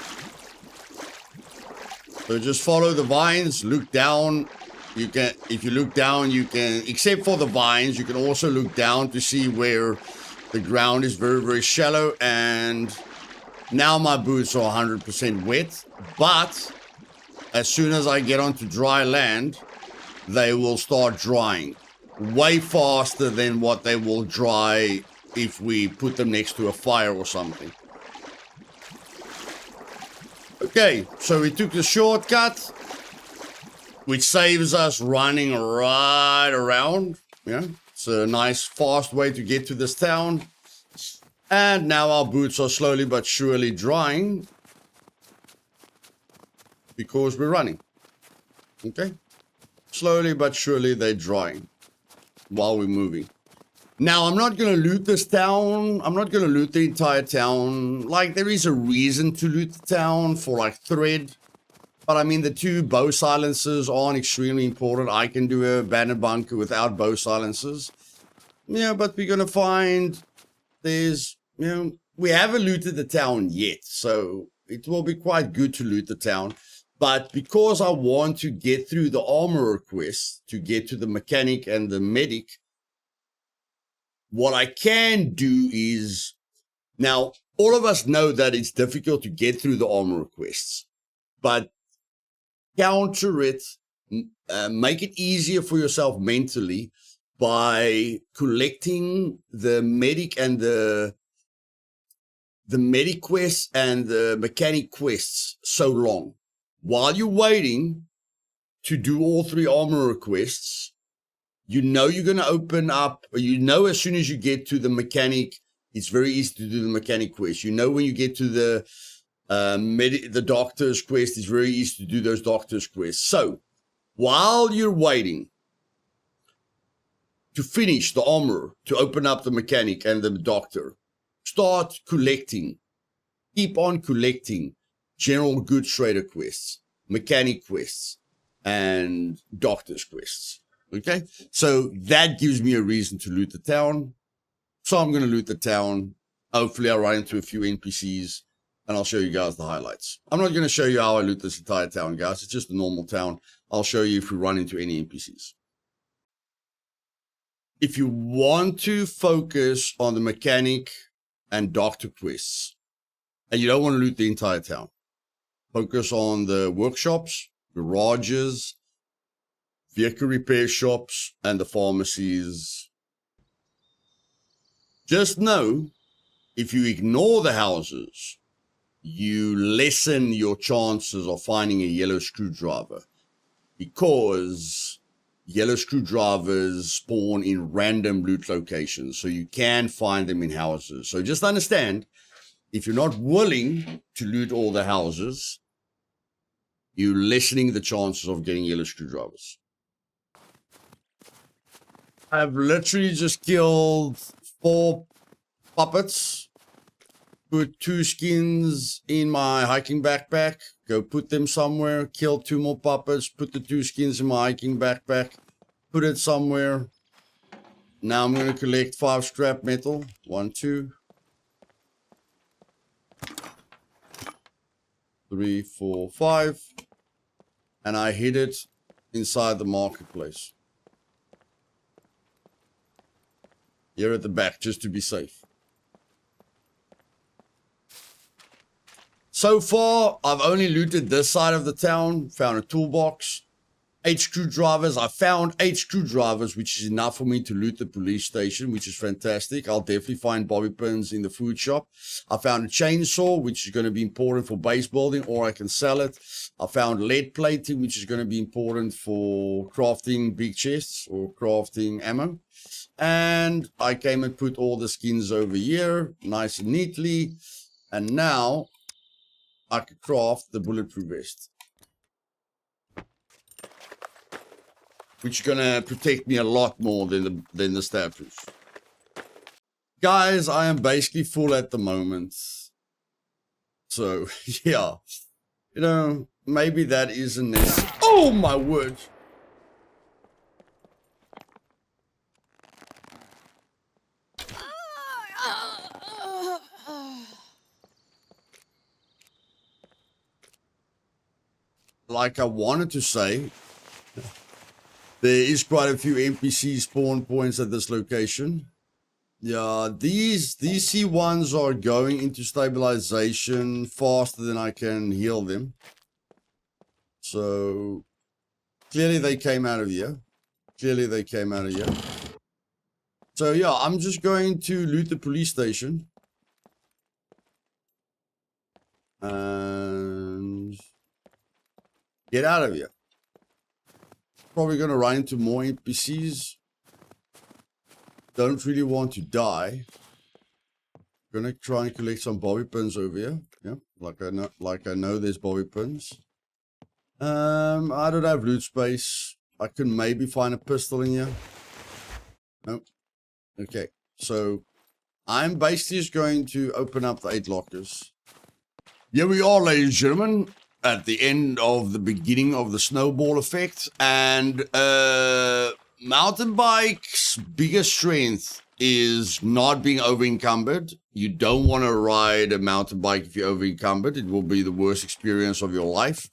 So just follow the vines, look down. You can, if you look down, you can, except for the vines, you can also look down to see where the ground is very, very shallow. And now my boots are 100% wet, but as soon as I get onto dry land, they will start drying way faster than what they will dry if we put them next to a fire or something. Okay, so we took the shortcut, which saves us running right around. Yeah, it's a nice fast way to get to this town. And now our boots are slowly but surely drying because we're running. Okay? Slowly but surely they're drying while we're moving. Now, I'm not going to loot this town. I'm not going to loot the entire town. Like, there is a reason to loot the town for, like, thread. But, I mean, the 2 bow silencers aren't extremely important. I can do a banner bunker without bow silencers. Yeah, but we're going to find there's... You know, we haven't looted the town yet, so it will be quite good to loot the town. But because I want to get through the armorer quest to get to the mechanic and the medic, what I can do is... Now, all of us know that it's difficult to get through the armorer quests, but counter it, make it easier for yourself mentally by collecting the medic and the medic quests and the mechanic quests so long. While you're waiting to do all 3 armorer quests, you know you're going to open up, or you know as soon as you get to the mechanic, it's very easy to do the mechanic quest. You know when you get to the doctor's quest, it's very easy to do those doctor's quests. So, while you're waiting to finish the armor, to open up the mechanic and the doctor, start collecting. Keep on collecting general goods trader quests, mechanic quests, and doctor's quests. Okay? So that gives me a reason to loot the town. So I'm going to loot the town. Hopefully I'll run into a few NPCs and I'll show you guys the highlights. I'm not going to show you how I loot this entire town, guys. It's just a normal town. I'll show you if we run into any NPCs. If you want to focus on the mechanic and doctor quests. And you don't want to loot the entire town. Focus on the workshops, garages, vehicle repair shops, and the pharmacies. Just know, if you ignore the houses, you lessen your chances of finding a yellow screwdriver, because yellow screwdrivers spawn in random loot locations, so you can find them in houses. So just understand, if you're not willing to loot all the houses, you're lessening the chances of getting yellow screwdrivers. I've literally just killed 4 puppets, put 2 skins in my hiking backpack, go put them somewhere, kill 2 more puppets, put the 2 skins in my hiking backpack, put it somewhere. Now I'm going to collect 5 scrap metal. 1, 2, 3, 4, 5. And I hid it inside the marketplace. Here at the back, just to be safe. So far, I've only looted this side of the town, found a toolbox, 8 screwdrivers. I found 8 screwdrivers, which is enough for me to loot the police station, which is fantastic. I'll definitely find bobby pins in the food shop. I found a chainsaw, which is going to be important for base building, or I can sell it. I found lead plating, which is going to be important for crafting big chests or crafting ammo. And I came and put all the skins over here, nice and neatly. And now I can craft the bulletproof vest, which is gonna protect me a lot more than the stab proof. Guys, I am basically full at the moment. So yeah, you know, maybe that isn't necessary. Oh my word! Like I wanted to say, there is quite a few NPC spawn points at this location. Yeah, these C1s are going into stabilization faster than I can heal them. So clearly they came out of here. Clearly they came out of here. So yeah, I'm just going to loot the police station. And get out of here. Probably going to run into more NPCs. Don't really want to die. Gonna try and collect some bobby pins over here. Yeah, like I know there's bobby pins. I don't have loot space. I can maybe find a pistol in here. Nope. Okay, so I'm basically just going to open up the 8 lockers. Here we are, ladies and gentlemen, at the end of the beginning of the Snowball Effect. And mountain bike's biggest strength is not being over encumbered. You don't want to ride a mountain bike if you're over encumbered. It will be the worst experience of your life.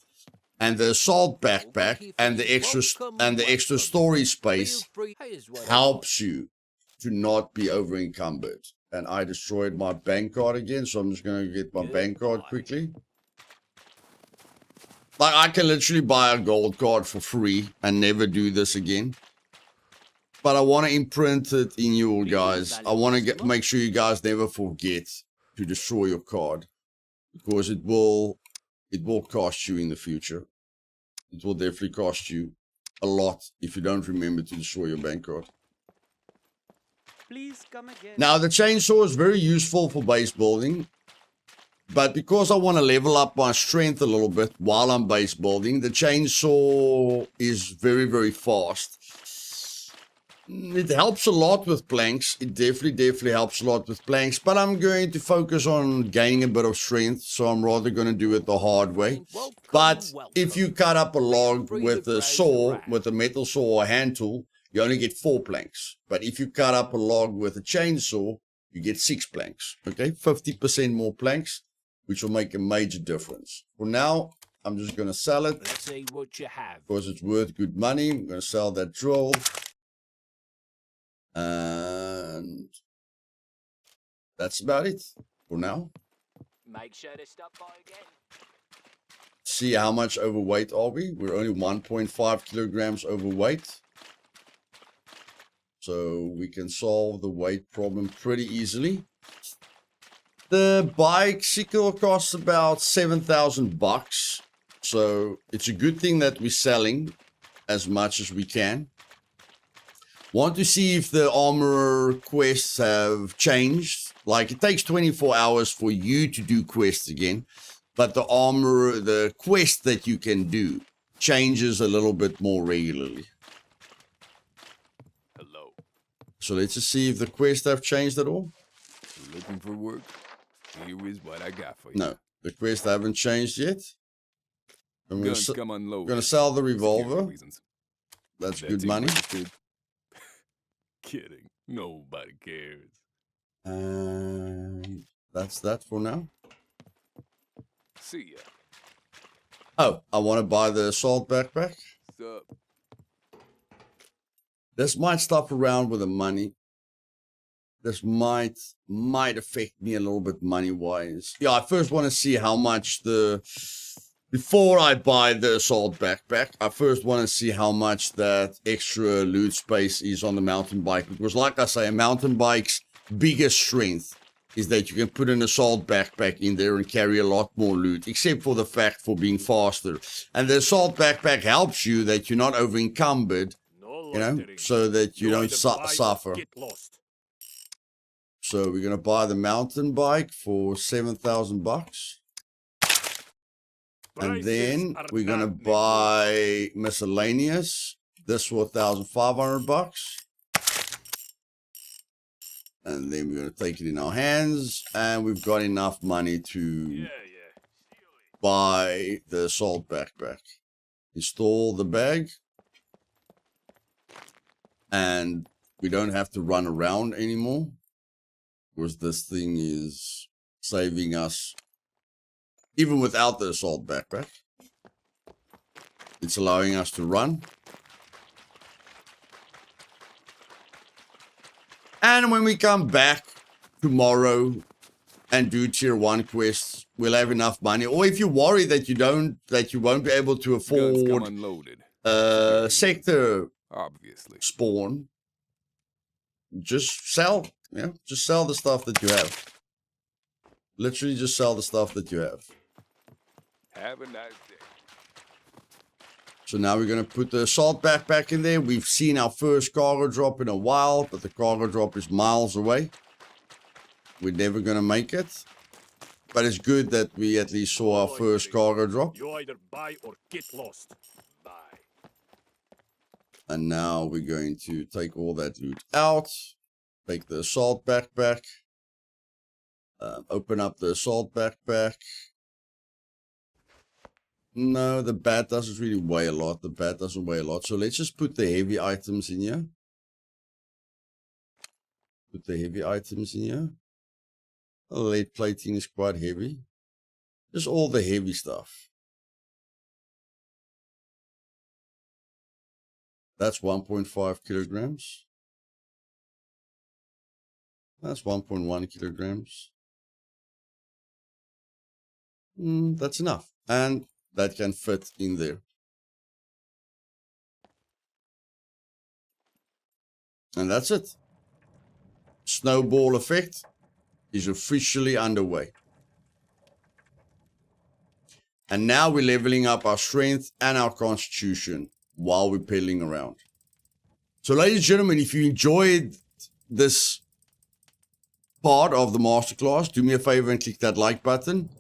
And the assault backpack and the extra storage space helps you to not be over encumbered. And I destroyed my bank card again, so I'm just going to get my bank card quickly. Like, I can literally buy a gold card for free and never do this again. But I want to imprint it in you all, guys. I want to make sure you guys never forget to destroy your card, because it will cost you in the future. It will definitely cost you a lot if you don't remember to destroy your bank card. Please come again. Now, the chainsaw is very useful for base building, but because I want to level up my strength a little bit while I'm base building, the chainsaw is very, very fast. It helps a lot with planks. It definitely helps a lot with planks, but I'm going to focus on gaining a bit of strength, so I'm rather going to do it the hard way. But if you cut up a log with a saw, with a metal saw or hand tool, you only get 4 planks. But if you cut up a log with a chainsaw, you get 6 planks. Okay, 50% more planks, which will make a major difference. For now, I'm just going to sell it. Let's see what you have. Because it's worth good money. I'm going to sell that drill. And that's about it for now. Make sure to stop by again. See how much overweight are we? We're only 1.5 kilograms overweight. So we can solve the weight problem pretty easily. The bicycle costs about $7,000. So it's a good thing that we're selling as much as we can. Want to see if the armorer quests have changed. Like, it takes 24 hours for you to do quests again. But the armorer, the quest that you can do changes a little bit more regularly. Hello. So let's just see if the quests have changed at all. Looking for work? Here is what I got for you. No, the quests haven't changed yet. I'm Guns come unloaded. gonna sell the Security revolver. reasons. That's That good thing money. registered? Kidding. Nobody cares. And that's that for now. See ya. Oh, I want to buy the assault backpack. Sup? This might stop around with the money. This might affect me a little bit money-wise. Yeah, I first want to see how much before I buy the assault backpack, I first want to see how much that extra loot space is on the mountain bike. Because like I say, a mountain bike's biggest strength is that you can put an assault backpack in there and carry a lot more loot, except for the fact for being faster. And the assault backpack helps you that you're not over encumbered, No you know, loitering. so that you don't either buy or suffer. Get lost. So we're gonna buy the mountain bike for $7,000. And Prices then are we're gonna not buy miscellaneous. This for $1,500. And then we're gonna take it in our hands, and we've got enough money to Yeah. buy the assault backpack. Install the bag, and we don't have to run around anymore, because this thing is saving us. Even without the assault backpack, it's allowing us to run. And when we come back tomorrow and do tier 1 quests, we'll have enough money. Or if you worry that you won't be able to Guns come afford unloaded. sector Obviously. spawn, just sell. Yeah, just sell the stuff that you have. Literally just sell the stuff that you have. Have a nice day. So now we're going to put the assault backpack in there. We've seen our first cargo drop in a while, but the cargo drop is miles away. We're never going to make it. But it's good that we at least saw our first cargo drop. You either buy or get lost. Buy. And now we're going to take all that loot out. Take the assault backpack. Open up the assault backpack. No, the bat doesn't really weigh a lot. The bat doesn't weigh a lot. So let's just put the heavy items in here. Put the heavy items in here. The lead plating is quite heavy. Just all the heavy stuff. That's 1.5 kilograms. That's 1.1 kilograms. That's enough. And that can fit in there. And that's it. Snowball Effect is officially underway. And now we're leveling up our strength and our constitution while we're pedaling around. So ladies and gentlemen, if you enjoyed this part of the masterclass, do me a favor and click that like button.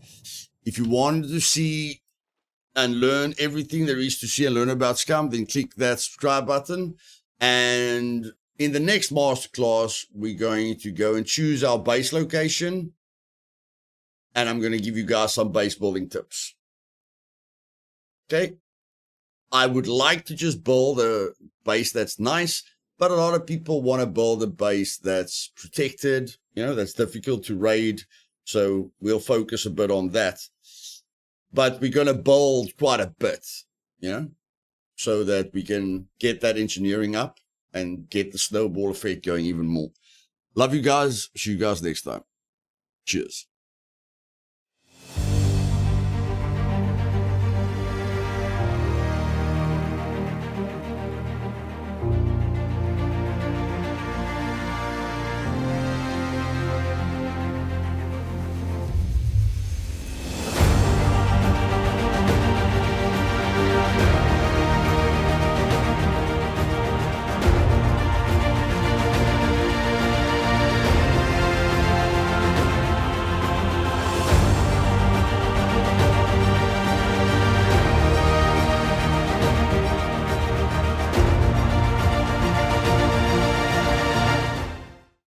If you wanted to see and learn everything there is to see and learn about Scum, then click that subscribe button. And in the next masterclass, we're going to go and choose our base location. And I'm going to give you guys some base building tips. Okay? I would like to just build a base that's nice, but a lot of people want to build a base that's protected, you know, that's difficult to raid. So we'll focus a bit on that. But we're going to build quite a bit, you know, so that we can get that engineering up and get the snowball effect going even more. Love you guys. See you guys next time. Cheers.